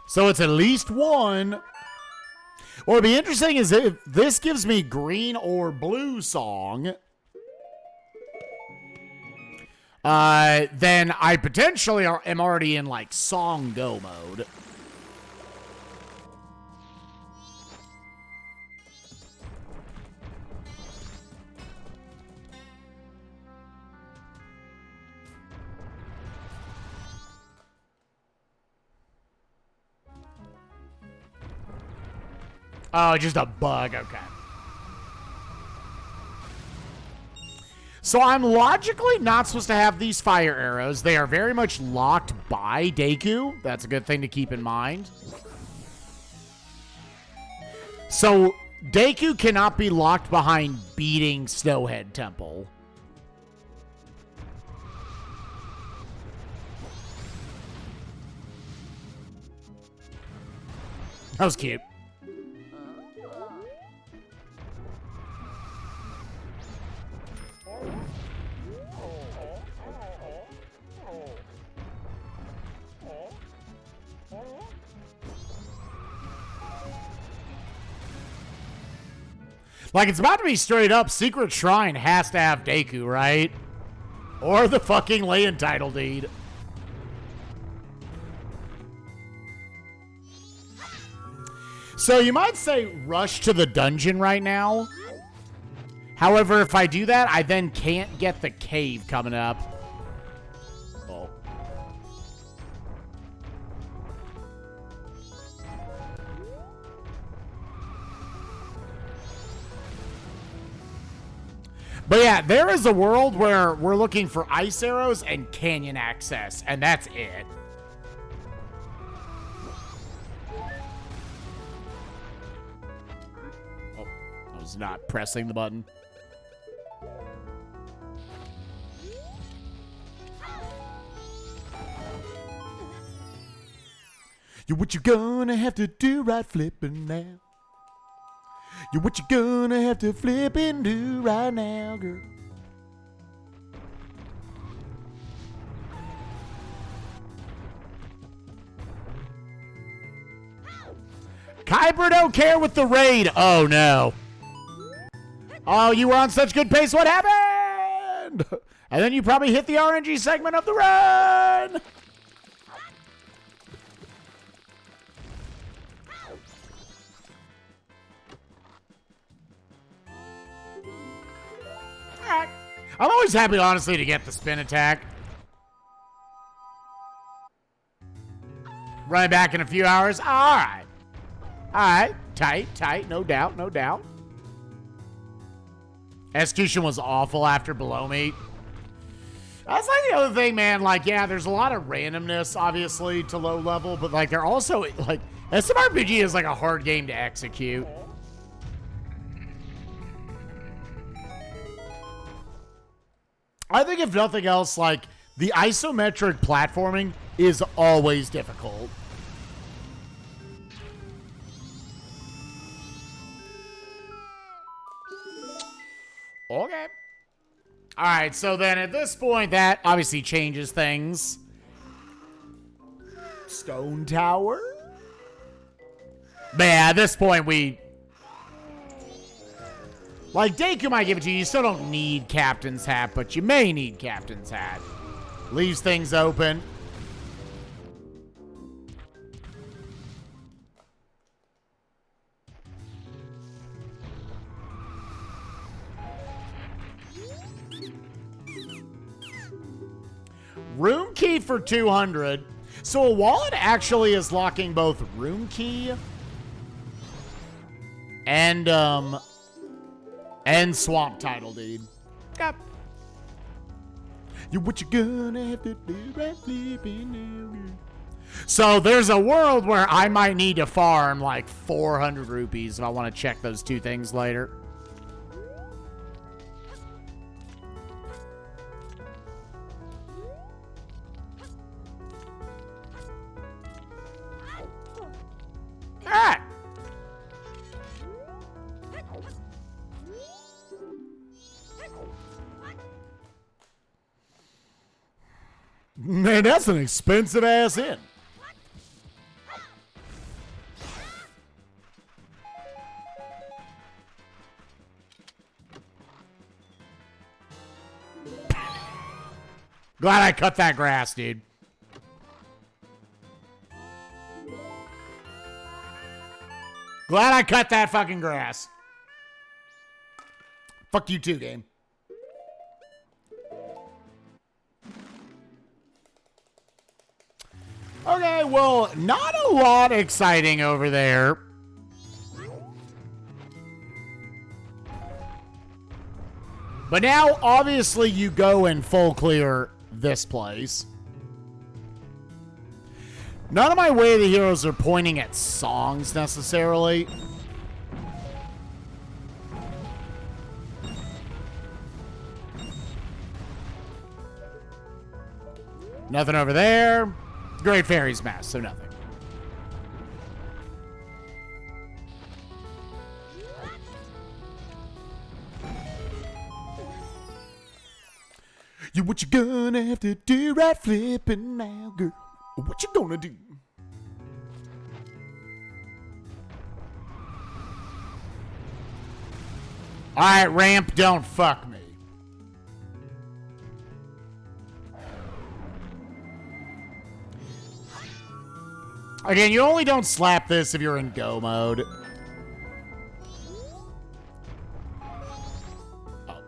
So it's at least one. What would be interesting is if this gives me green or blue song, then I potentially am already in like song go mode. Oh, just a bug. Okay. So I'm logically not supposed to have these fire arrows. They are very much locked by Deku. That's a good thing to keep in mind. So Deku cannot be locked behind beating Snowhead Temple. That was cute. Like, it's about to be straight up, Secret Shrine has to have Deku, right? Or the fucking land title deed. So you might say rush to the dungeon right now. However, if I do that, I then can't get the cave coming up. Oh. But yeah, there is a world where we're looking for ice arrows and canyon access, and that's it. Oh, I was not pressing the button. You what you gonna have to do right flipping now? You what you gonna have to flip and do right now, girl? Kyber don't care with the raid. Oh, no. Oh, you were on such good pace. What happened? And then you probably hit the RNG segment of the run. All right. I'm always happy, honestly, to get the spin attack. Running back in a few hours. All right. All right. Tight. No doubt. Execution was awful after below me. That's like the other thing, man. Like, yeah, there's a lot of randomness, obviously, to low level, but like, they're also like, SMRPG is like a hard game to execute. I think if nothing else, like, the isometric platforming is always difficult. Okay. All right, so then at this point, that obviously changes things. Stone Tower? But yeah, at this point, like, Deku might give it to you. You still don't need Captain's Hat, but you may need Captain's Hat. Leaves things open. Room key for 200. So a wallet actually is locking both room key and swamp title deed. Yep. You what you gonna have to do right flipping now? So there's a world where I might need to farm like 400 rupees if I want to check those two things later. Alright. Man, that's an expensive ass in. Glad I cut that grass, dude. Glad I cut that fucking grass. Fuck you too, game. Okay, well, not a lot exciting over there. But now, obviously, you go and full clear this place. None of my Way of the Heroes are pointing at songs, necessarily. Nothing over there. Great Fairy's Mask, so nothing. You what you gonna have to do right flipping now, girl? What you gonna do? All right, ramp, don't fuck me. Again, you only don't slap this if you're in go mode. Oh.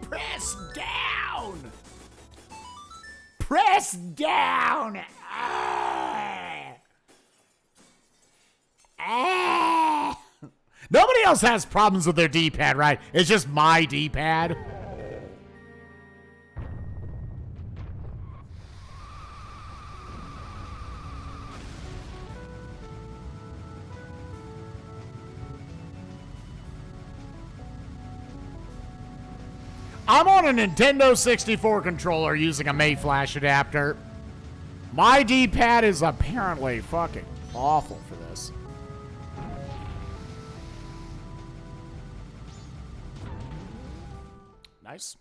Press down. Press down. Nobody else has problems with their D-pad, right? It's just my D-pad. I'm on a Nintendo 64 controller using a Mayflash adapter. My D-pad is apparently fucking awful for this. Nice.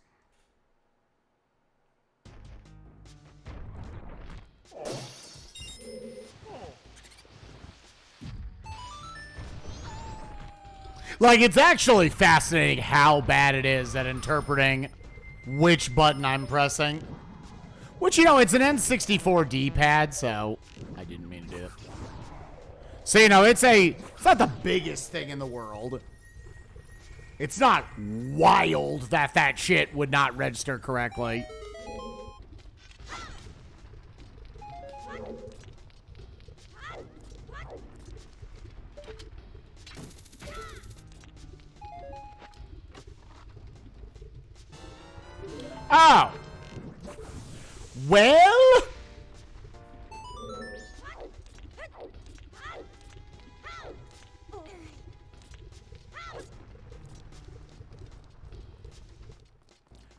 Like, it's actually fascinating how bad it is at interpreting which button I'm pressing. Which, you know, it's an N64 D-pad, so I didn't mean to do it. So, you know, it's not the biggest thing in the world. It's not wild that that shit would not register correctly. Oh. Well?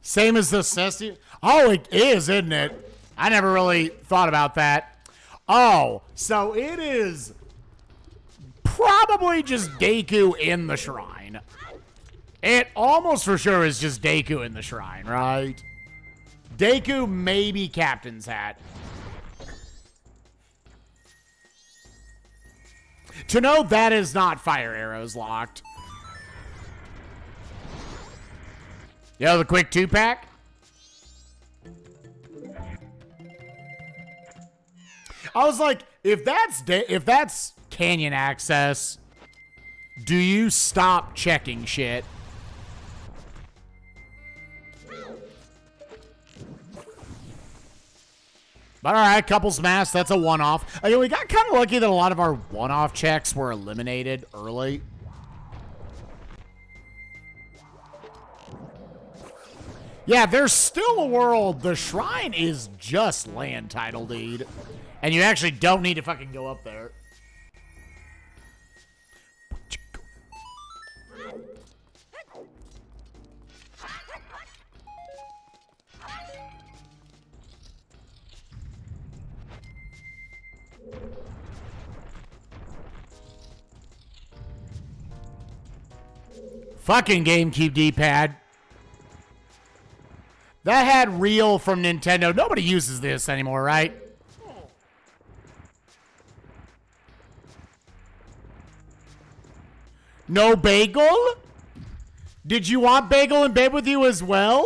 Same as the necessity. Oh, it is, isn't it? I never really thought about that. Oh, so it is probably just Deku in the shrine. It almost for sure is just Deku in the shrine, right? Deku, maybe Captain's Hat. To know that is not fire arrows locked. You know, the quick 2-pack? I was like, if that's canyon access, do you stop checking shit? But all right, couples mass, that's a one-off. I mean, we got kind of lucky that a lot of our one-off checks were eliminated early. Yeah, there's still a world. The shrine is just land title deed. And you actually don't need to fucking go up there. Fucking GameCube D-pad. That had real from Nintendo. Nobody uses this anymore, right? No bagel? Did you want bagel in bed with you as well?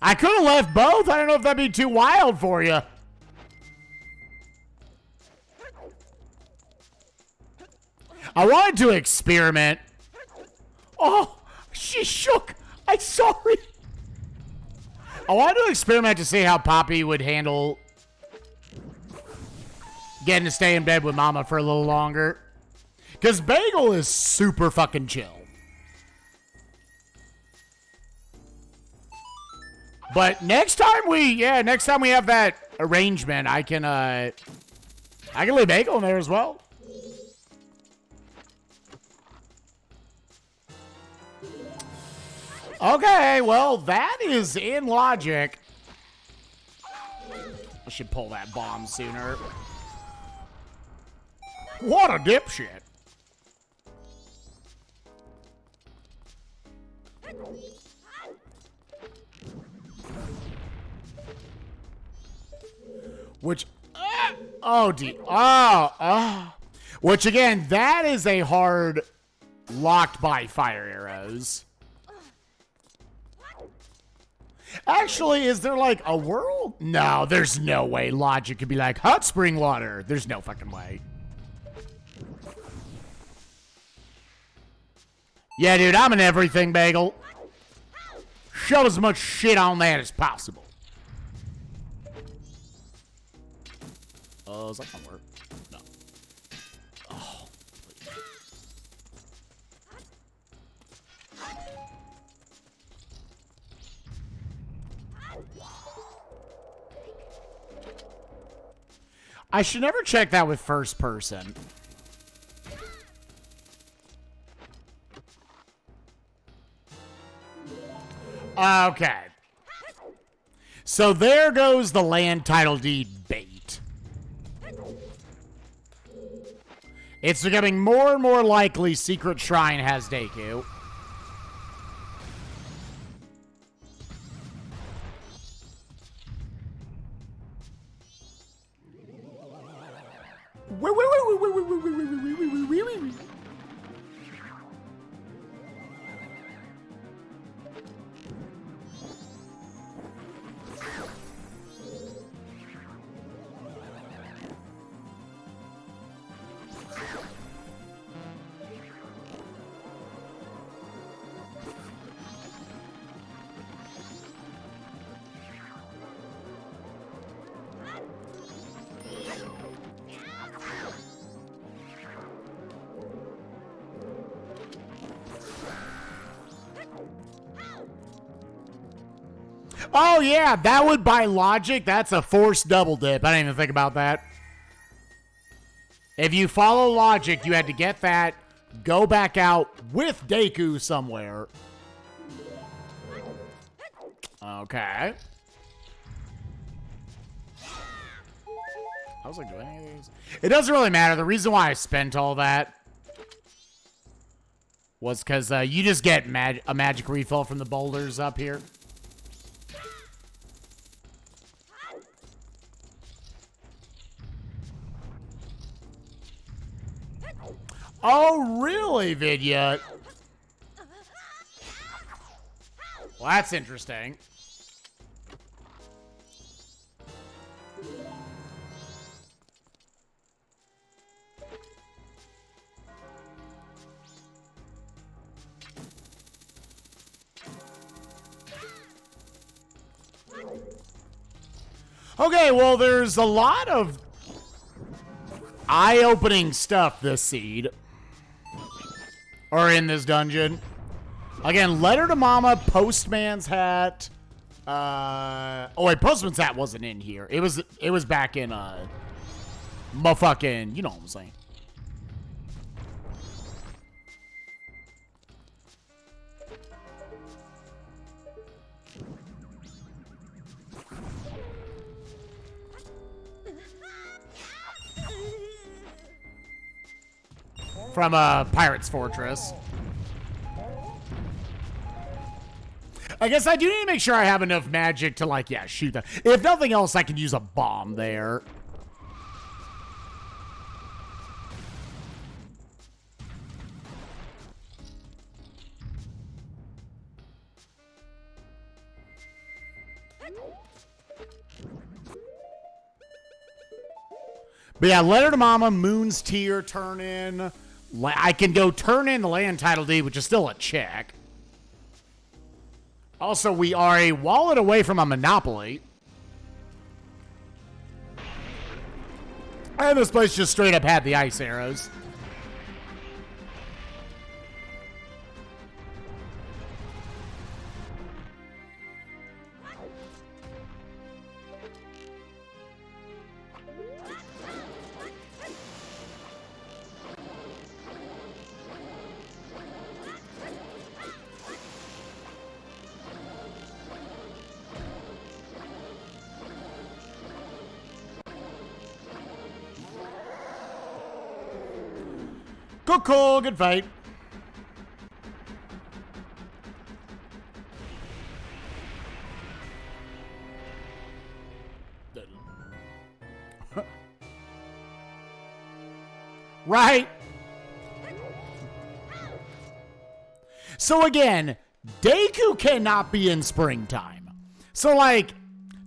I could have left both. I don't know if that'd be too wild for you. I wanted to experiment. Oh, she shook. I'm sorry. I wanted to experiment to see how Poppy would handle getting to stay in bed with Mama for a little longer. Because Bagel is super fucking chill. But next time we have that arrangement, I can leave Bagel in there as well. Okay, well, that is in logic. I should pull that bomb sooner. What a dipshit. Which, which again, that is a hard locked by fire arrows. Actually, is there like a world? No, there's no way logic could be like hot spring water. There's no fucking way. Yeah, dude, I'm an everything bagel. Shove as much shit on that as possible. Oh, is that gonna work? No. Oh, please. I should never check that with first person. Okay. So there goes the land title deed bait. It's becoming more and more likely Secret Shrine has Deku. Oh, yeah, that would, by logic, that's a forced double dip. I didn't even think about that. If you follow logic, you had to get that, go back out with Deku somewhere. Okay. I was like, do any of these? It doesn't really matter. The reason why I spent all that was because you just get a magic refill from the boulders up here. Oh, really, Vidya? Well, that's interesting. Okay, well, there's a lot of eye-opening stuff this seed. Or in this dungeon. Again, letter to mama, postman's hat. Oh wait, postman's hat wasn't in here. It was back in motherfucking, you know what I'm saying. From a pirate's fortress. I guess I do need to make sure I have enough magic to, like, yeah, shoot them. If nothing else, I can use a bomb there. But yeah, letter to mama, moon's tear, turn in. I can go turn in the land title deed, which is still a check. Also, we are a wallet away from a monopoly. And this place just straight up had the ice arrows. Cool, good fight. Right? So again, Deku cannot be in springtime. So like,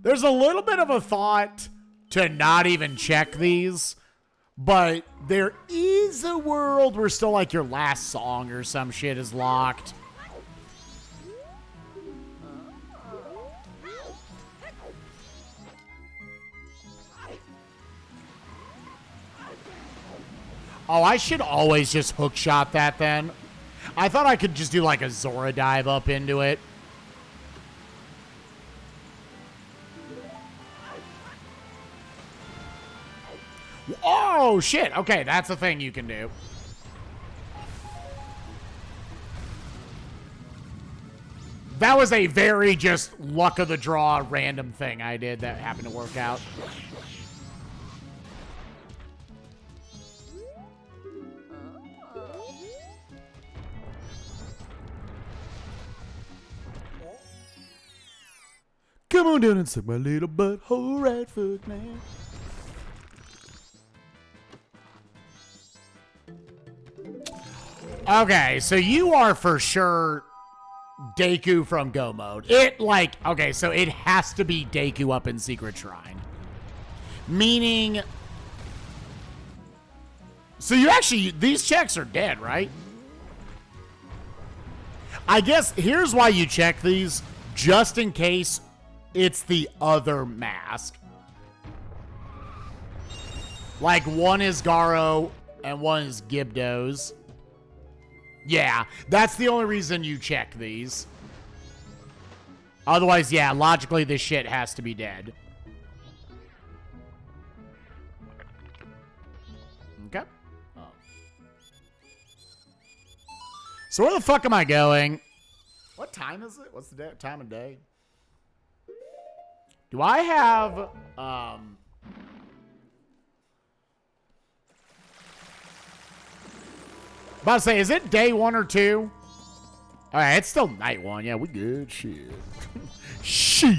there's a little bit of a thought to not even check these. But there is a world where still, like, your last song or some shit is locked. Oh, I should always just hookshot that then. I thought I could just do, like, a Zora dive up into it. Oh, shit. Okay, that's a thing you can do. That was a very just luck of the draw random thing I did that happened to work out. Come on down and suck my little butthole right foot now. Okay, so you are for sure Deku from Go Mode. Okay, so it has to be Deku up in Secret Shrine. Meaning, so you actually, these checks are dead, right? I guess here's why you check these, just in case it's the other mask. Like one is Garo and one is Gibdo's. Yeah, that's the only reason you check these. Otherwise, yeah, logically this shit has to be dead. Okay. Oh. So where the fuck am I going? What time is it? What's the time of day? Do I have, about to say, is it day 1 or 2? All right, it's still night 1. Yeah, we good. Shit. Shit.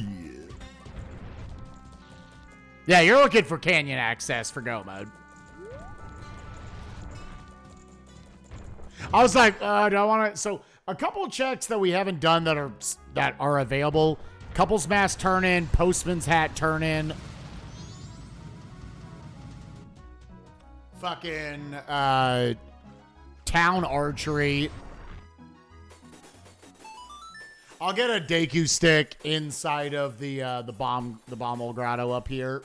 Yeah, you're looking for canyon access for Go Mode. I was like, do I want to? So a couple checks that we haven't done that are available. Couples mask turn in, postman's hat turn in. Fucking town archery. I'll get a Deku stick inside of the bomb grotto up here.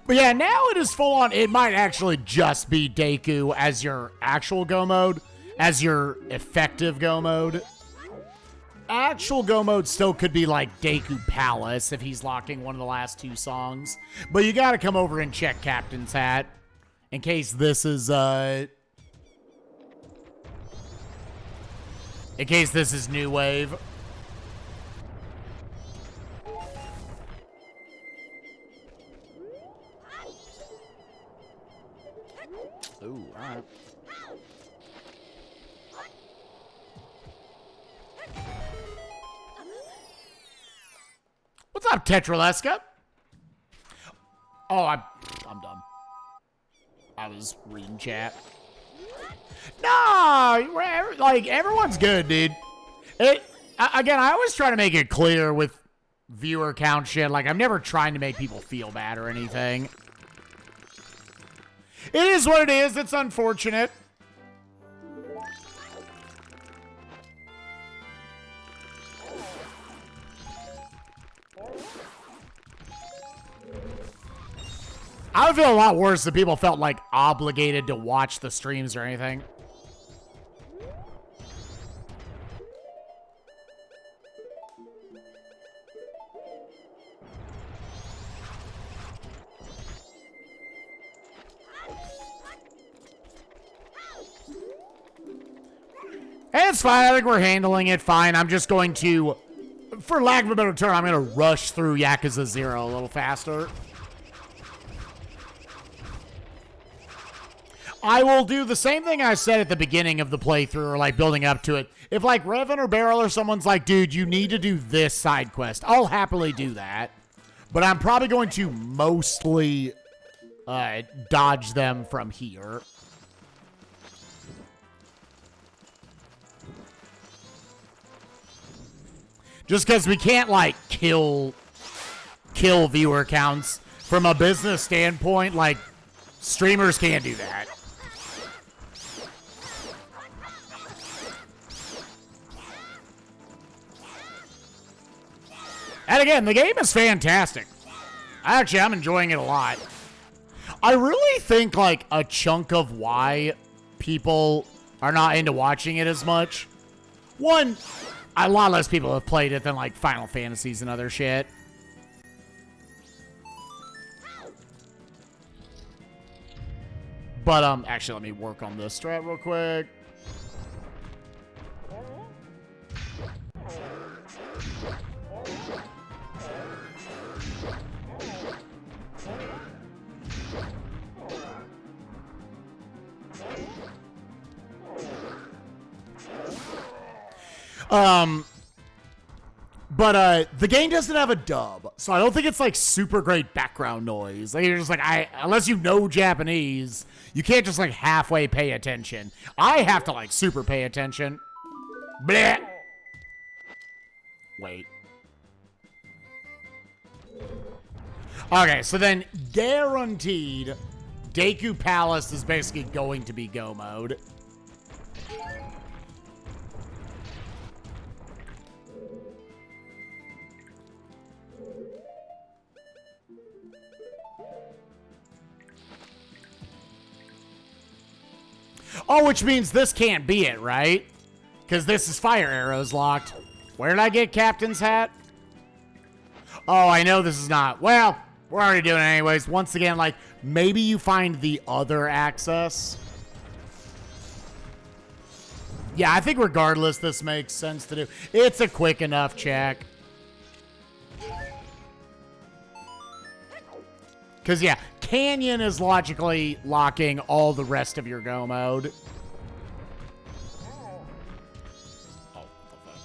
But yeah, now it is full on. It might actually just be Deku as your actual Go Mode, as your effective Go Mode. Actual Go Mode still could be like Deku Palace if he's locking one of the last 2 songs. But you gotta come over and check Captain's Hat in case this is New Wave. Ooh, all right. What's up, Tetraleska? Oh, I'm dumb. I was reading chat. No, like everyone's good, dude. Again, I always try to make it clear with viewer count shit. Like I'm never trying to make people feel bad or anything. It is what it is. It's unfortunate. I would feel a lot worse if people felt like obligated to watch the streams or anything. It's fine. I think we're handling it fine. I'm just going to, for lack of a better term, I'm going to rush through Yakuza 0 a little faster. I will do the same thing I said at the beginning of the playthrough, or like building up to it. If like Revan or Beryl or someone's like, dude, you need to do this side quest, I'll happily do that. But I'm probably going to mostly dodge them from here. Just because we can't, like, kill viewer counts. From a business standpoint, like, streamers can't do that. And again, the game is fantastic. I'm enjoying it a lot. I really think, like, a chunk of why people are not into watching it as much. One, a lot less people have played it than like Final Fantasies and other shit. But actually, let me work on this strat real quick. But the game doesn't have a dub, so I don't think it's like super great background noise. Like you're just like, unless you know Japanese, you can't just like halfway pay attention. I have to like super pay attention. Bleh. Wait. Okay, so then guaranteed, Deku Palace is basically going to be Go mode. Oh, which means this can't be it, right? Because this is fire arrows locked. Where did I get Captain's hat? Oh, I know this is not. Well, we're already doing it anyways. Once again, like, maybe you find the other access. Yeah, I think regardless, this makes sense to do. It's a quick enough check. Because, yeah, Canyon is logically locking all the rest of your Go mode. Oh, what the fuck?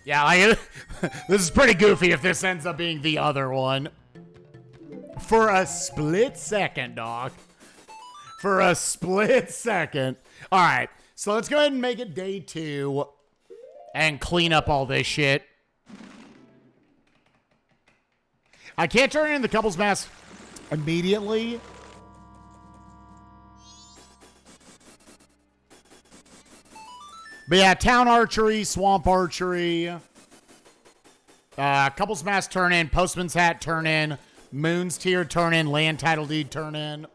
Yeah, like, this is pretty goofy if this ends up being the other one. For a split second, dog. For a split second. All right, so let's go ahead and make it day 2 and clean up all this shit. I can't turn in the couples mask immediately. But yeah, town archery, swamp archery, couples mask turn in, postman's hat turn in, moon's tier turn in, land title deed turn in.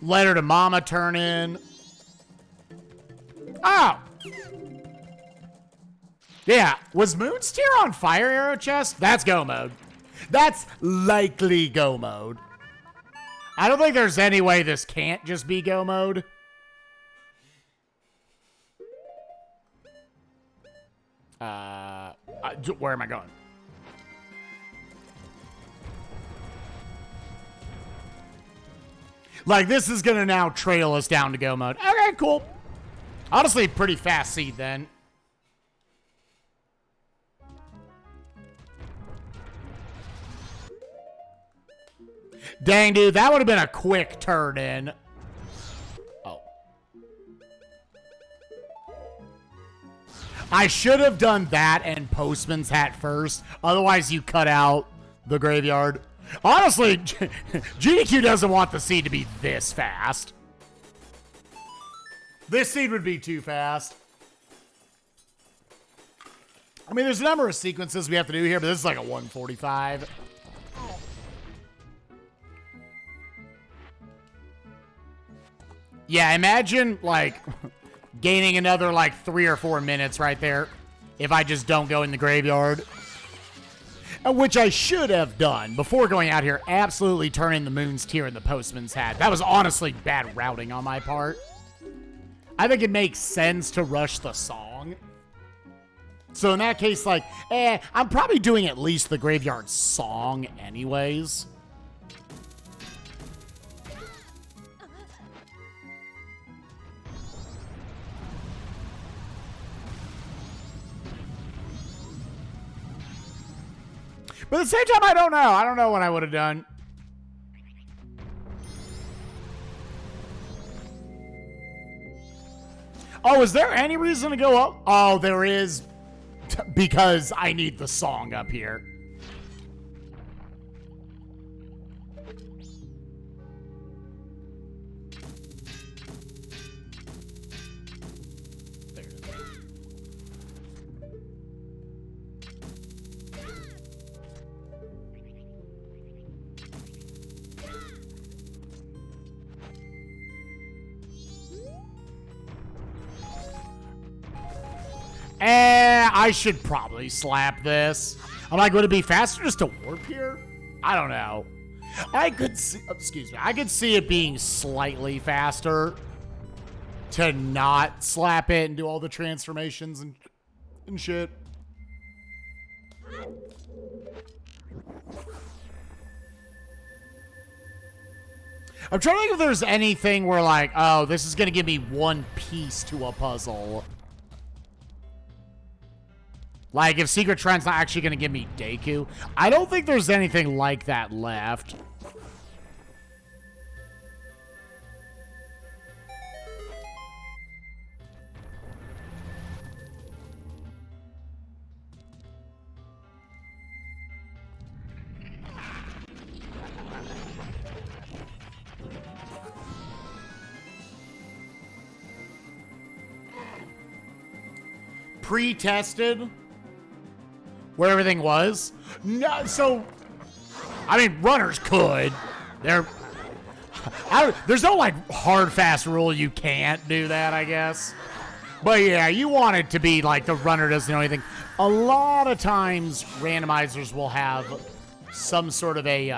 Letter to Mama turn in. Oh! Yeah, was Moon's tier on Fire Arrow chest? That's Go mode. That's likely Go mode. I don't think there's any way this can't just be Go mode. Where am I going? Like, this is going to now trail us down to Go mode. Okay, cool. Honestly, pretty fast seed then. Dang, dude, that would have been a quick turn in. Oh. I should have done that and Postman's hat first. Otherwise, you cut out the graveyard. Honestly, GDQ doesn't want the seed to be this fast. This seed would be too fast. I mean, there's a number of sequences we have to do here, but this is like a 145. Yeah, imagine, like, gaining another, like, 3 or 4 minutes right there if I just don't go in the graveyard. Which I should have done before going out here. Absolutely turn in the Moon's tier and the Postman's hat. That was honestly bad routing on my part. I think it makes sense to rush the song. So in that case, like, I'm probably doing at least the graveyard song anyways. But at the same time, I don't know. I don't know what I would have done. Oh, is there any reason to go up? Oh, there is. Because I need the song up here. There it is. I should probably slap this. I'm like, would it be faster just to warp here? I don't know. I could see, excuse me, I could see it being slightly faster to not slap it and do all the transformations and shit. I'm trying to think if there's anything where like, oh, this is going to give me one piece to a puzzle. Like, if Secret Trend's not actually going to give me Deku. I don't think there's anything like that left. Pre-tested? Where everything was? No, so, I mean, runners could. There's no, like, hard, fast rule you can't do that, I guess. But, yeah, you want it to be, like, the runner doesn't know anything. A lot of times, randomizers will have some sort of a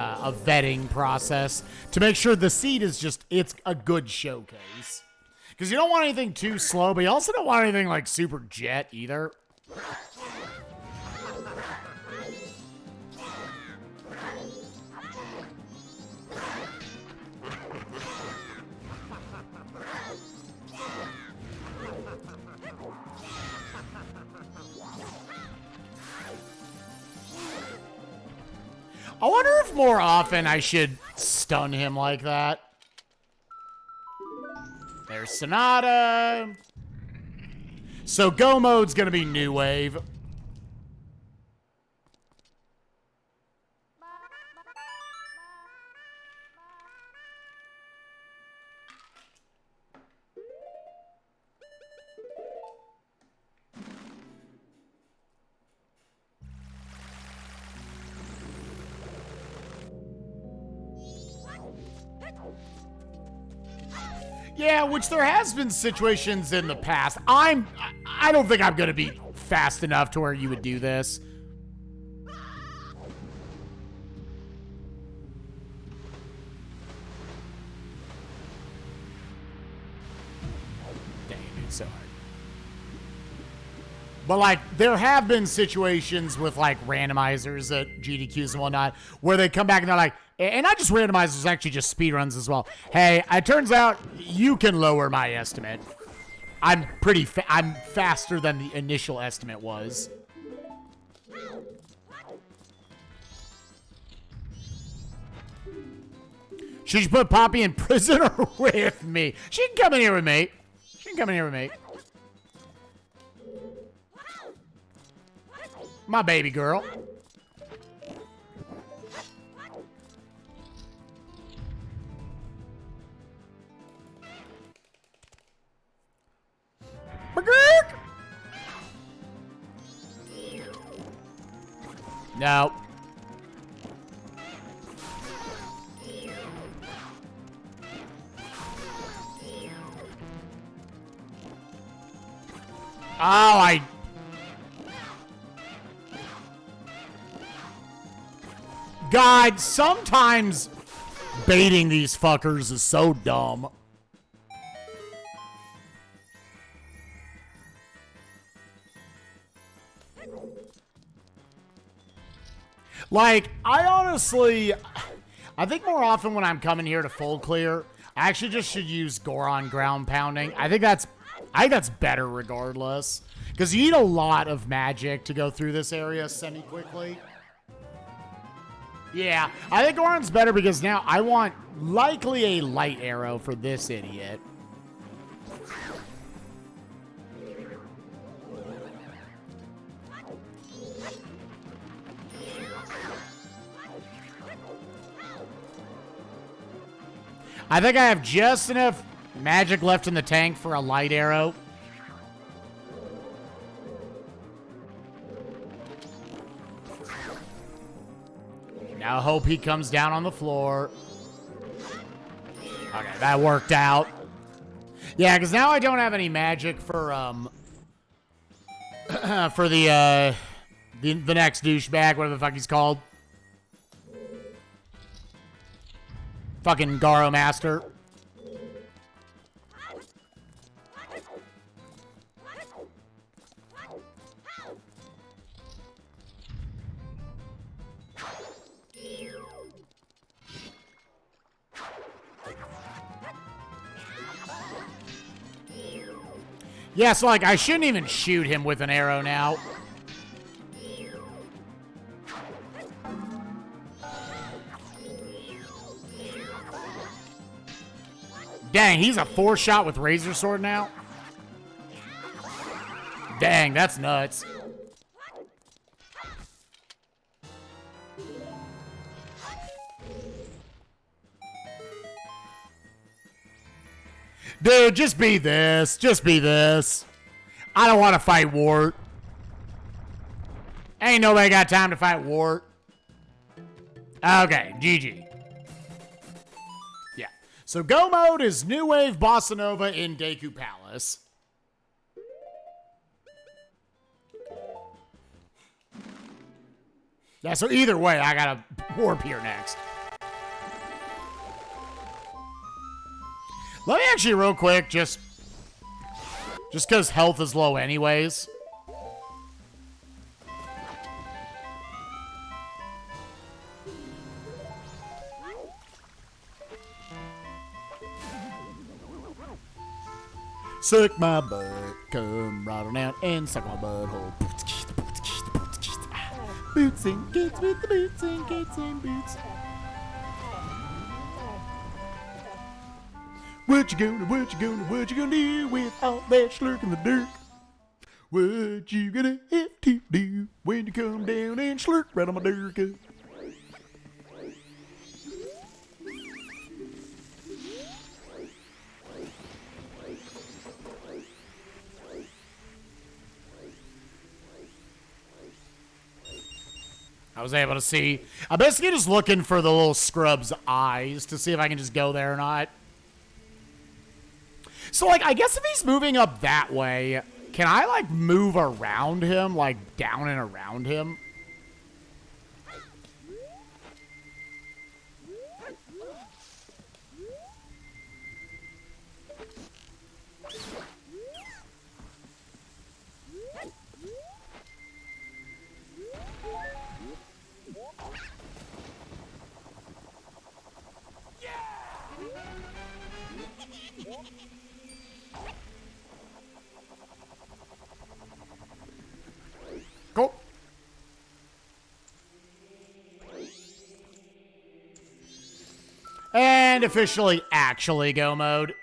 vetting process to make sure the seed is just, it's a good showcase. Because you don't want anything too slow, but you also don't want anything, like, super jet, either. I wonder if more often I should stun him like that. There's Sonata. So go mode's gonna be new wave. Yeah, which there has been situations in the past. I don't think I'm gonna be fast enough to where you would do this. Dang, it's so hard. But like, there have been situations with like randomizers at GDQs and whatnot where they come back and they're like, and not just randomizers, actually just speedruns as well. Hey, it turns out you can lower my estimate. I'm faster than the initial estimate was. Should you put Poppy in prison or with me? She can come in here with me. She can come in here with me. My baby girl. No. Oh, God, sometimes baiting these fuckers is so dumb. Like, I think more often when I'm coming here to full clear, I actually just should use Goron ground pounding. I think that's better regardless. Because you need a lot of magic to go through this area semi-quickly. Yeah, I think orange's better because now I want likely a light arrow for this idiot. I think I have just enough magic left in the tank for a light arrow. Now hope he comes down on the floor. Okay, that worked out. Yeah, because now I don't have any magic for for the next douchebag, whatever the fuck he's called. Fucking Garo Master. Yeah, so like I shouldn't even shoot him with an arrow now. Dang, he's a 4-shot with Razor Sword now? Dang, that's nuts. Dude, just be this. Just be this. I don't want to fight Wart. Ain't nobody got time to fight Wart. Okay, GG. Yeah. So Go Mode is New Wave Bossa Nova in Deku Palace. Yeah, so either way, I gotta warp here next. Let me actually real quick, just because health is low anyways. Suck my butt, come right on down and suck my butthole. Boots and gates with the boots and gates and boots. What you gonna do with all that slurk in the dirt? What you gonna have to do when you come down and slurk right on my dirt? I was able to see. I'm basically just looking for the little scrub's eyes to see if I can just go there or not. So, like, I guess if he's moving up that way, can I, like, move around him, like, down and around him? Cool. And officially actually Go Mode.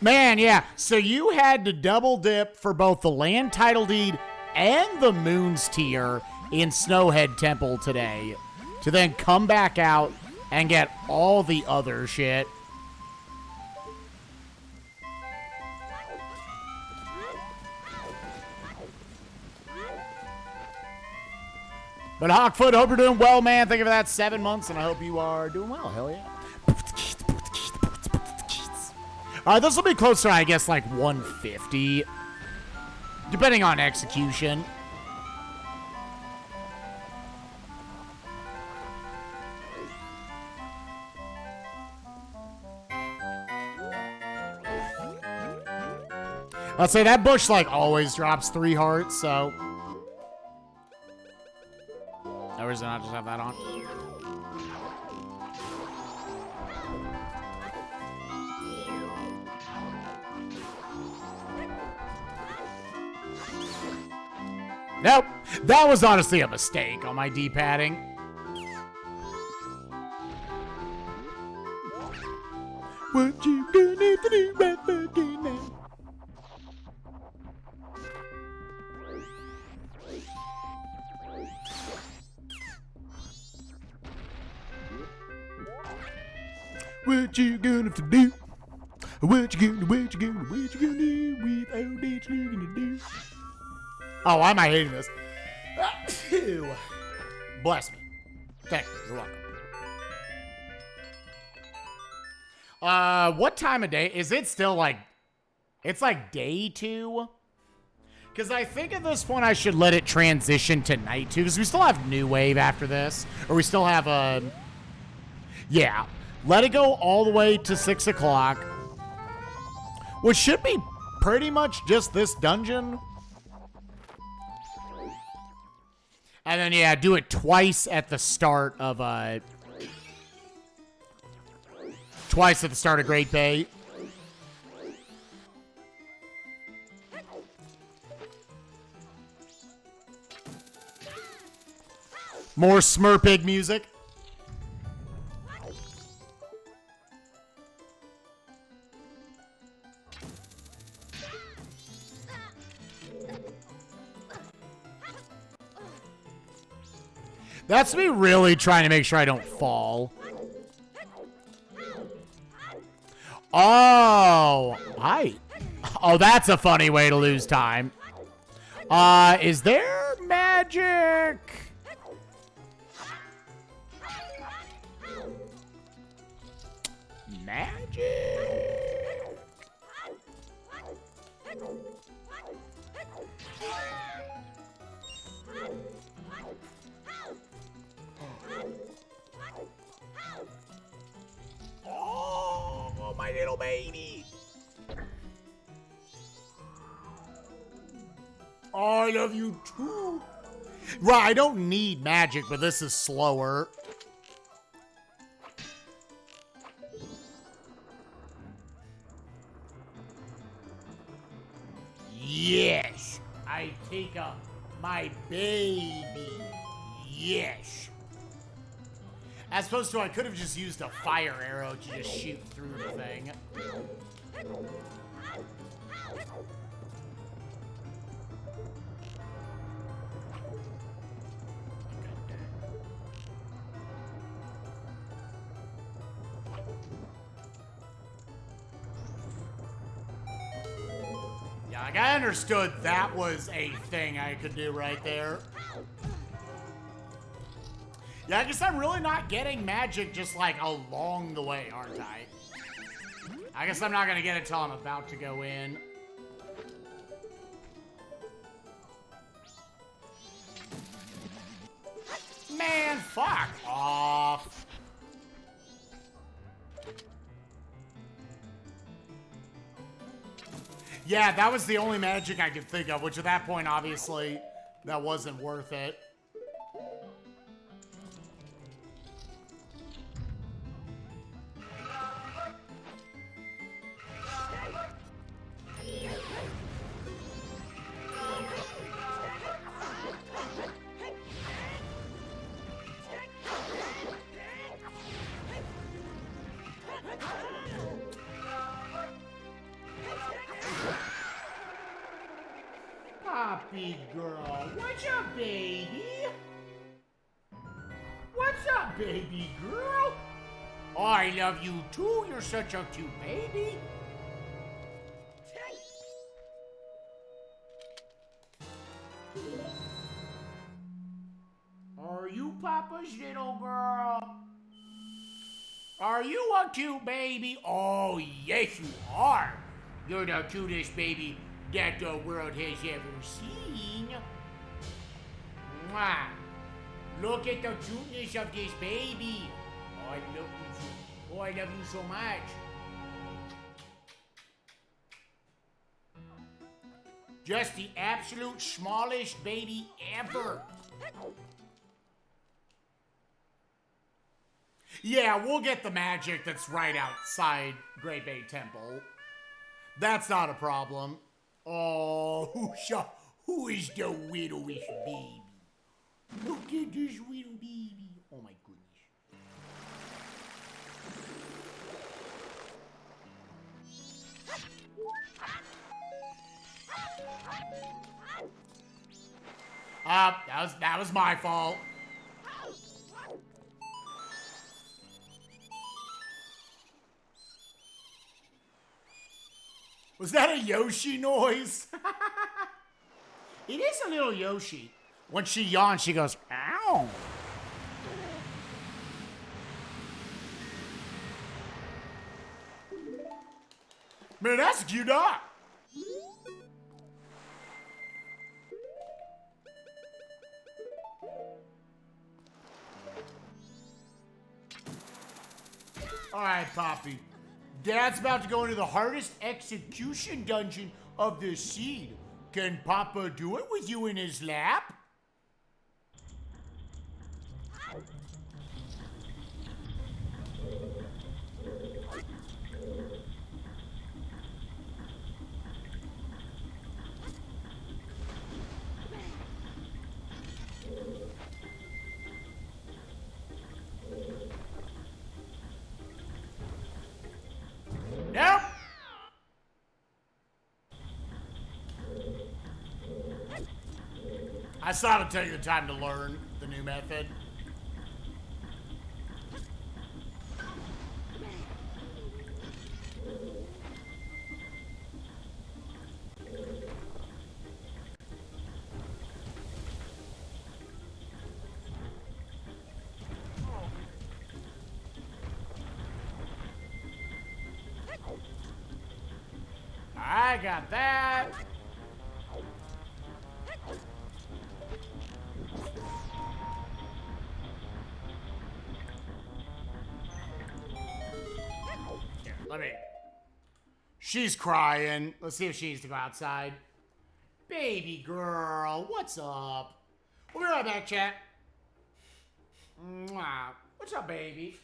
Man, yeah. So you had to double dip for both the land title deed and the Moons tier in Snowhead Temple today to then come back out and get all the other shit. But Hawkfoot, hope you're doing well, man. Thank you for that 7 months, and I hope you are doing well. Hell yeah. All right, this will be closer, I guess, like 150, depending on execution. Let's say that bush, like, always drops 3 hearts, so... No reason not just have that on. Nope. That was honestly a mistake on my D-padding. What you gonna have to do right fucking now? What you gonna have to do? What you gonna do without that you're gonna do? Oh, why am I hating this? Ew. Bless me. Thank you. You're welcome. What time of day? Is it still like... It's like day 2? Because I think at this point I should let it transition to night 2. Because we still have New Wave after this. Or we still have a... Yeah. Let it go all the way to 6 o'clock. Which should be pretty much just this dungeon. And then, yeah, do it twice at the start of, twice at the start of Great Bay. More Smurpig music. That's me really trying to make sure I don't fall. Oh, oh, that's a funny way to lose time. Is there magic? Magic? Oh, my little baby. Oh, I love you too. Right, I don't need magic, but this is slower. Yes, I take up my baby. Yes. As opposed to, I could have just used a fire arrow to just shoot through the thing. Yeah, like I understood that was a thing I could do right there. Yeah, I guess I'm really not getting magic just like along the way, aren't I? I guess I'm not gonna get it till I'm about to go in. Man, fuck off. Yeah, that was the only magic I could think of, which at that point, obviously, that wasn't worth it. Poppy girl, what's up, baby? What's up, baby girl? Oh, I love you too. You're such a cute baby. Are you Papa's little girl? Are you a cute baby? Oh, yes, you are. You're the cutest baby that the world has ever seen. Mwah. Look at the cuteness of this baby. Oh, I love you so, oh, I love you so much. Just the absolute smallest baby ever. Yeah, we'll get the magic that's right outside Great Bay Temple. That's not a problem. Oh, Who is the widowest baby? Look at this little baby. Oh my goodness. That was my fault. Was that a Yoshi noise? It is a little Yoshi. When she yawns, she goes, ow. Man, that's a cute dog. All right, Poppy. Dad's about to go into the hardest execution dungeon of the seed. Can Papa do it with you in his lap? Nope. I thought it'd take you the time to learn the new method. I got that. Here, let me. She's crying. Let's see if she needs to go outside. Baby girl, what's up? We'll be right back, chat. Mwah. What's up, baby?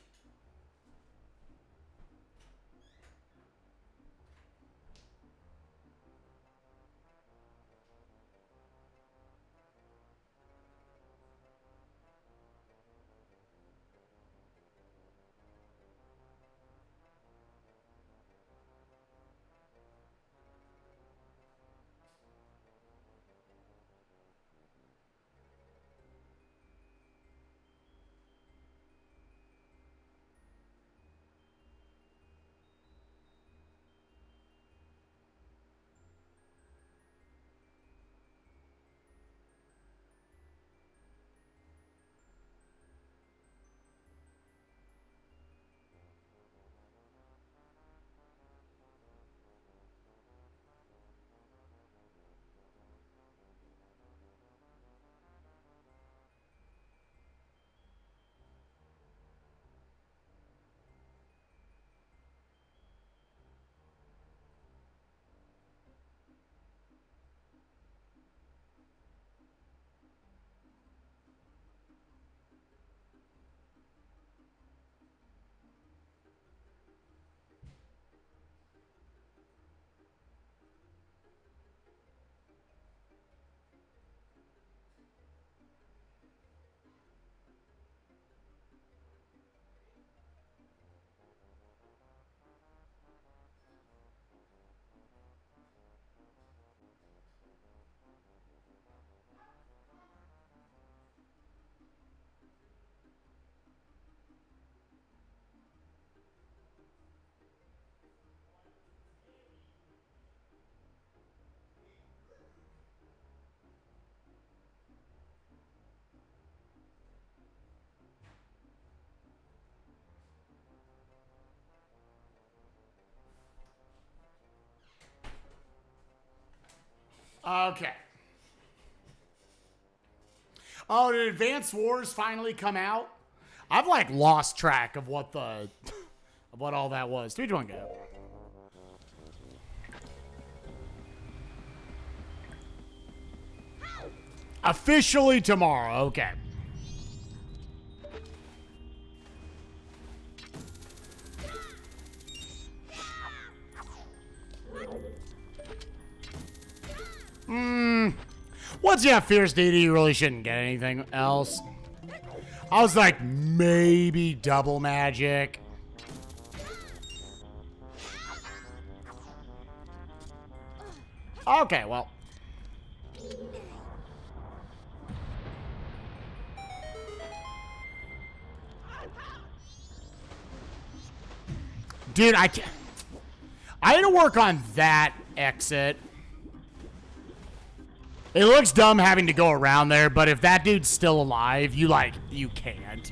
Okay. Oh, did Advanced Wars finally come out? I've like lost track of what the of what all that was. 3, 2, 1, go. Officially tomorrow. Okay. once you have Fierce Deity, you really shouldn't get anything else. I was like, maybe double magic. Okay, well. Dude, I can't. I had to work on that exit. It looks dumb having to go around there, but if that dude's still alive, you can't.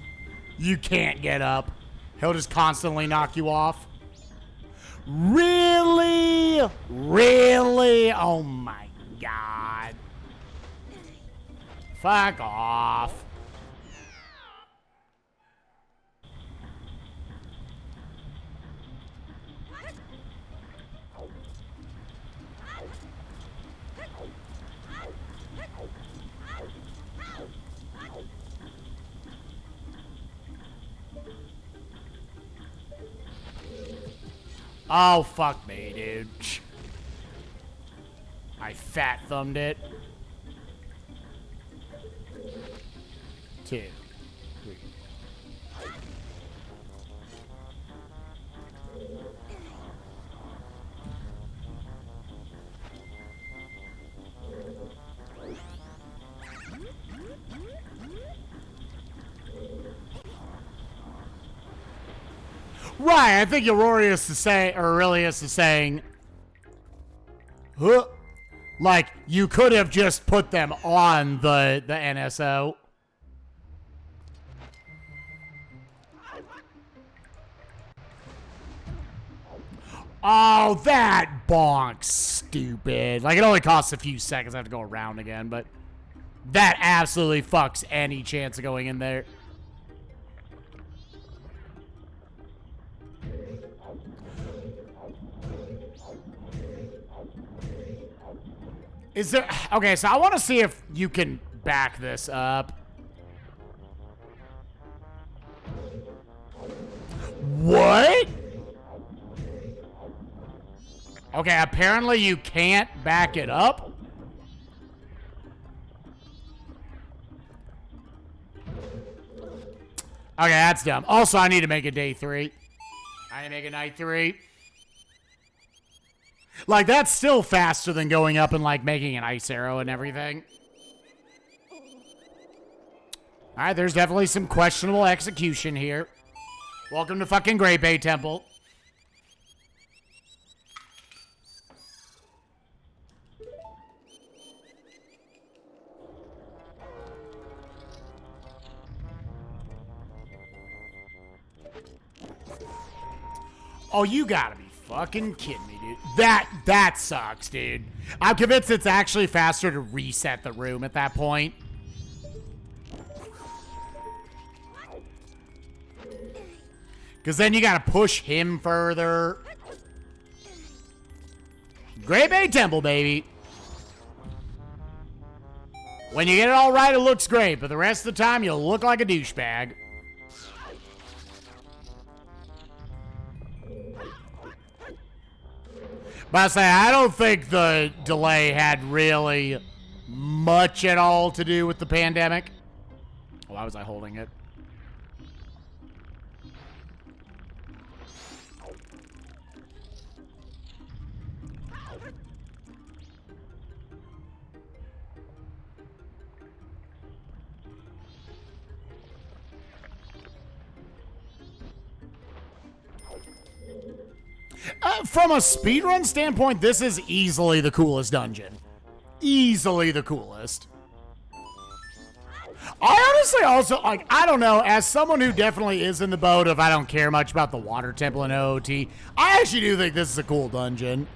You can't get up. He'll just constantly knock you off. Really? Really? Oh my God. Fuck off. Oh, fuck me, dude. I fat thumbed it. 2, 3. Right, I think Aurelius is saying, huh? Like, you could have just put them on the NSO. Oh, that bonk's stupid. Like, it only costs a few seconds. I have to go around again, but that absolutely fucks any chance of going in there. Is there... Okay, so I want to see if you can back this up. What? Okay, apparently you can't back it up. Okay, that's dumb. Also, I need to make a day 3. I need to make a night 3. Like, that's still faster than going up and, like, making an ice arrow and everything. Alright, there's definitely some questionable execution here. Welcome to fucking Great Bay Temple. Oh, you gotta be fucking kidding me, dude. That sucks, dude. I'm convinced it's actually faster to reset the room at that point. Because then you gotta push him further. Great Bay Temple, baby. When you get it all right, it looks great. But the rest of the time, you'll look like a douchebag. But I say, I don't think the delay had really much at all to do with the pandemic. Why was I holding it? From a speedrun standpoint, this is easily the coolest dungeon. Easily the coolest. I honestly also, like, I don't know, as someone who definitely is in the boat of I don't care much about the water temple and OOT, I actually do think this is a cool dungeon.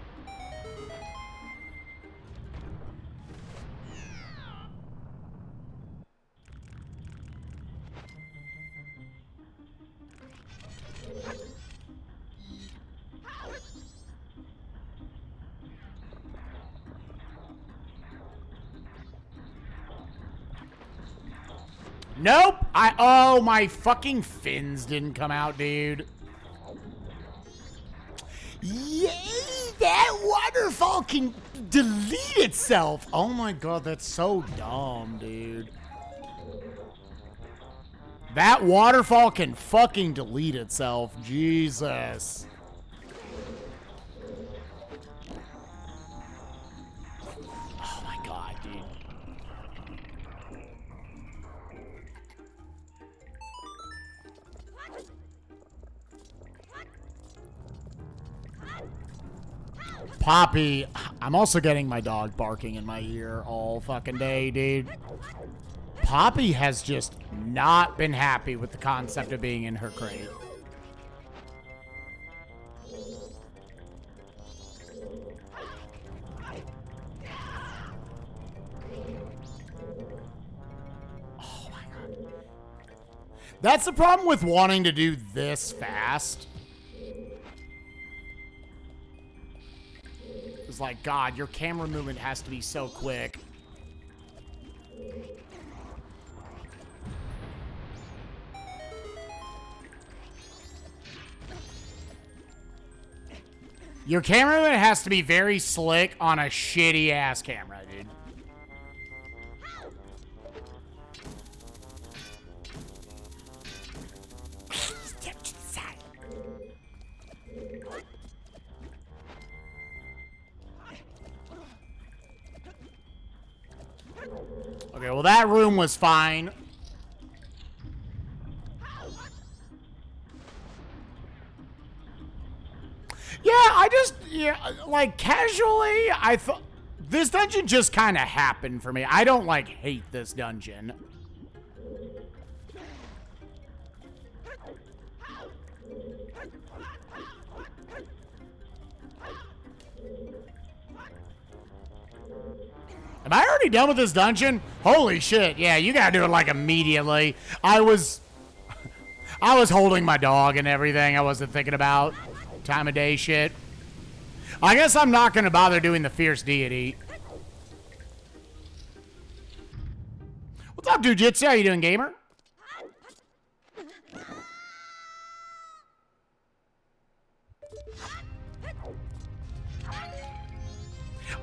Nope. Oh, my fucking fins didn't come out, dude. Yay, that water waterfall can delete itself. Oh my god, that's so dumb, dude. That waterfall can fucking delete itself. Jesus. Oh my god, dude. Poppy, I'm also getting my dog barking in my ear all fucking day, dude. Poppy has just not been happy with the concept of being in her crate. Oh my god. That's the problem with wanting to do this fast. It's like, God, your camera movement has to be so quick. Your camera movement has to be very slick on a shitty ass camera, dude. Okay, well, that room was fine. Yeah, like, casually, I thought this dungeon just kind of happened for me. I don't, like, hate this dungeon. Am I already done with this dungeon? Holy shit, yeah, you gotta do it, like, immediately. I was holding my dog and everything. I wasn't thinking about time of day shit. I guess I'm not gonna bother doing the fierce deity. What's up, Jujitsu? How you doing, gamer?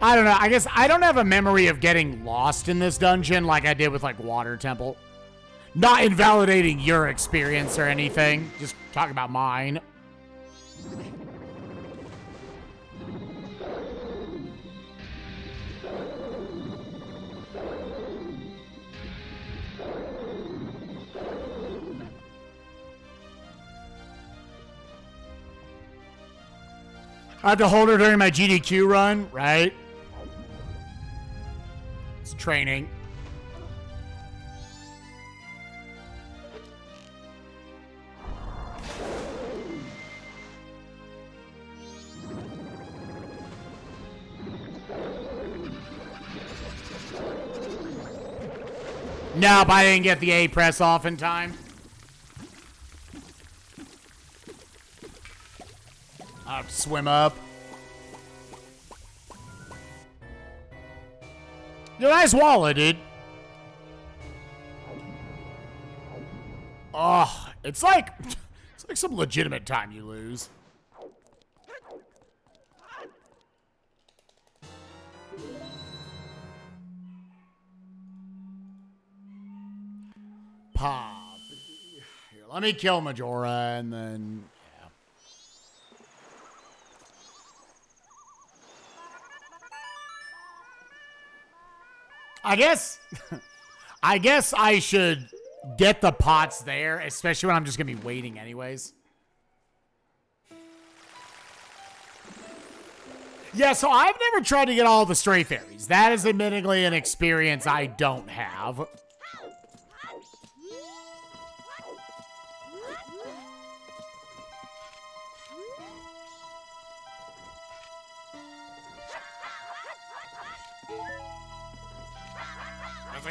I don't know. I guess I don't have a memory of getting lost in this dungeon like I did with, like, Water Temple. Not invalidating your experience or anything. Just talking about mine. I have to hold her during my GDQ run, right? It's training. Nope, I didn't get the A press off in time. Swim up. You're a nice wallet, dude. Oh, it's like some legitimate time you lose. Pop. Here, let me kill Majora and then. I guess I should get the pots there, especially when I'm just going to be waiting anyways. Yeah, so I've never tried to get all the stray fairies. That is admittedly an experience I don't have.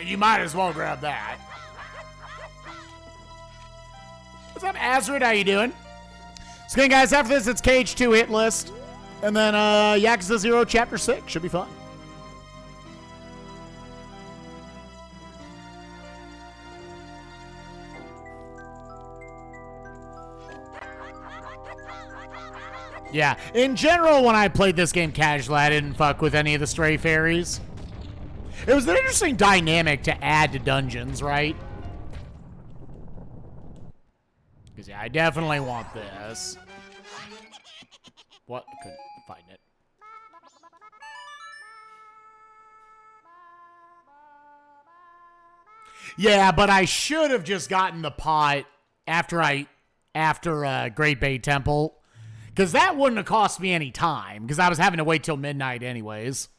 You might as well grab that. What's up, Azrid? How you doing? So again, guys, after this, it's KH2 hit list. And then Yakuza 0 Chapter 6. Should be fun. Yeah, in general, when I played this game casually, I didn't fuck with any of the stray fairies. It was an interesting dynamic to add to dungeons, right? Because, yeah, I definitely want this. What? I couldn't find it. Yeah, but I should have just gotten the pot after Great Bay Temple. Because that wouldn't have cost me any time. Because I was having to wait till midnight anyways.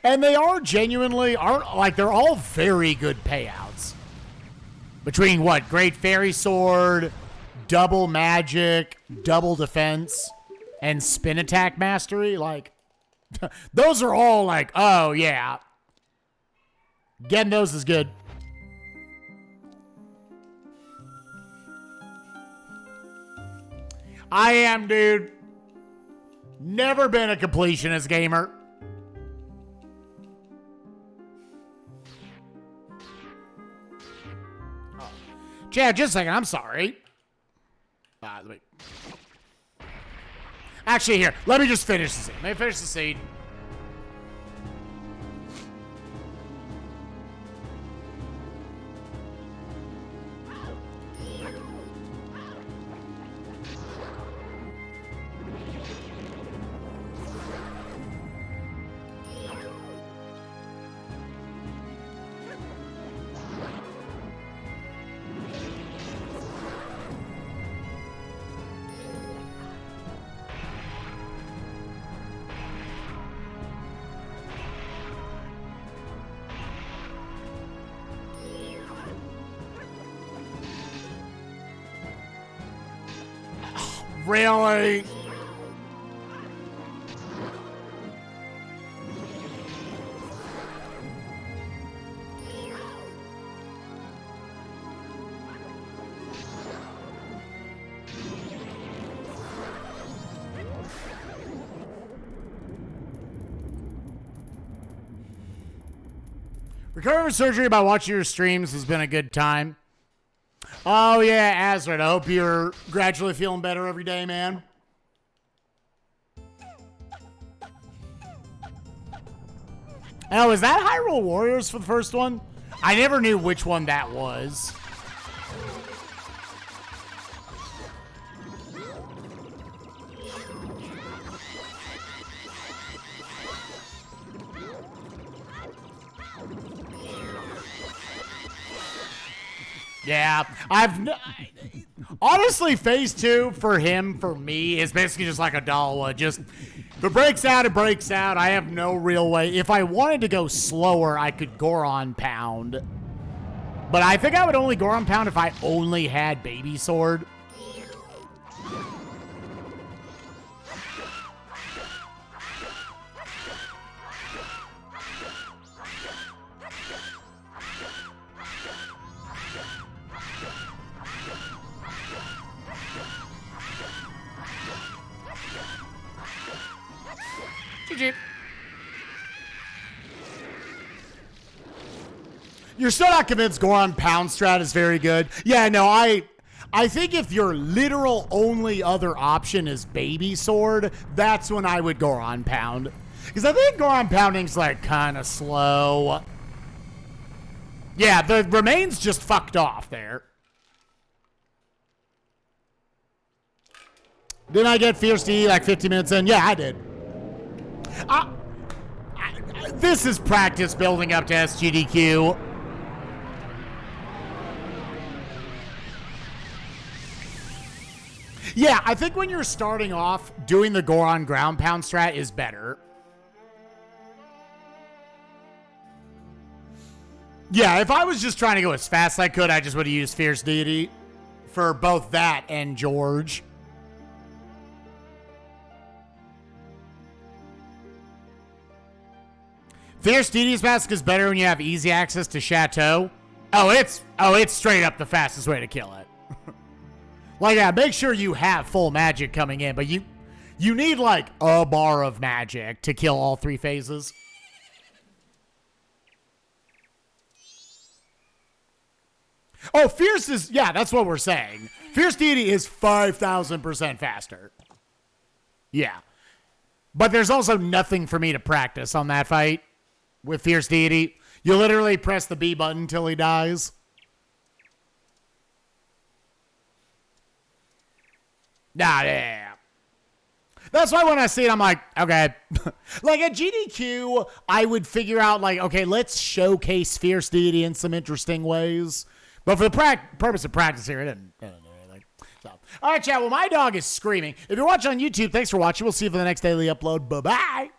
And they are genuinely, they're all very good payouts. Between what? Great Fairy Sword, double magic, double defense, and spin attack mastery. Like, those are all like, oh yeah. Getting those is good. I am, dude. Never been a completionist gamer. Oh. Chad, just a second. I'm sorry. Actually, here. Let me just finish the scene. Let me finish the scene. Really? Recovering from surgery by watching your streams has been a good time. Oh, yeah, Azrid, I hope you're gradually feeling better every day, man. Oh, is that Hyrule Warriors for the first one? I never knew which one that was. Yeah, honestly, phase 2 for him, for me, is basically just like a Dalwa. Just, if it breaks out, it breaks out. I have no real way. If I wanted to go slower, I could Goron Pound. But I think I would only Goron Pound if I only had Baby Sword. GG. You're still not convinced Goron Pound strat is very good? Yeah, no, I think if your literal only other option is Baby Sword, that's when I would Goron Pound. Because I think Goron Pounding's like kind of slow. Yeah, the remains just fucked off there. Didn't I get Fierce D like 50 minutes in? Yeah, I did. This is practice building up to SGDQ. Yeah, I think when you're starting off, doing the Goron ground pound strat is better. Yeah, if I was just trying to go as fast as I could, I just would have used Fierce Deity for both that and George. Fierce Deity's Mask is better when you have easy access to Chateau. Oh, it's straight up the fastest way to kill it. Like, yeah, make sure you have full magic coming in, but you need like a bar of magic to kill all 3 phases. Oh, Fierce is, yeah, that's what we're saying. Fierce Deity is 5,000% faster. Yeah. But there's also nothing for me to practice on that fight with Fierce Deity. You literally press the B button until he dies. Yeah. That's why when I see it, I'm like, okay. Like at GDQ, I would figure out, like, okay, let's showcase Fierce Deity in some interesting ways. But for the purpose of practice here, it didn't do anything. So, all right, chat. Well, my dog is screaming. If you're watching on YouTube, thanks for watching. We'll see you for the next daily upload. Bye-bye.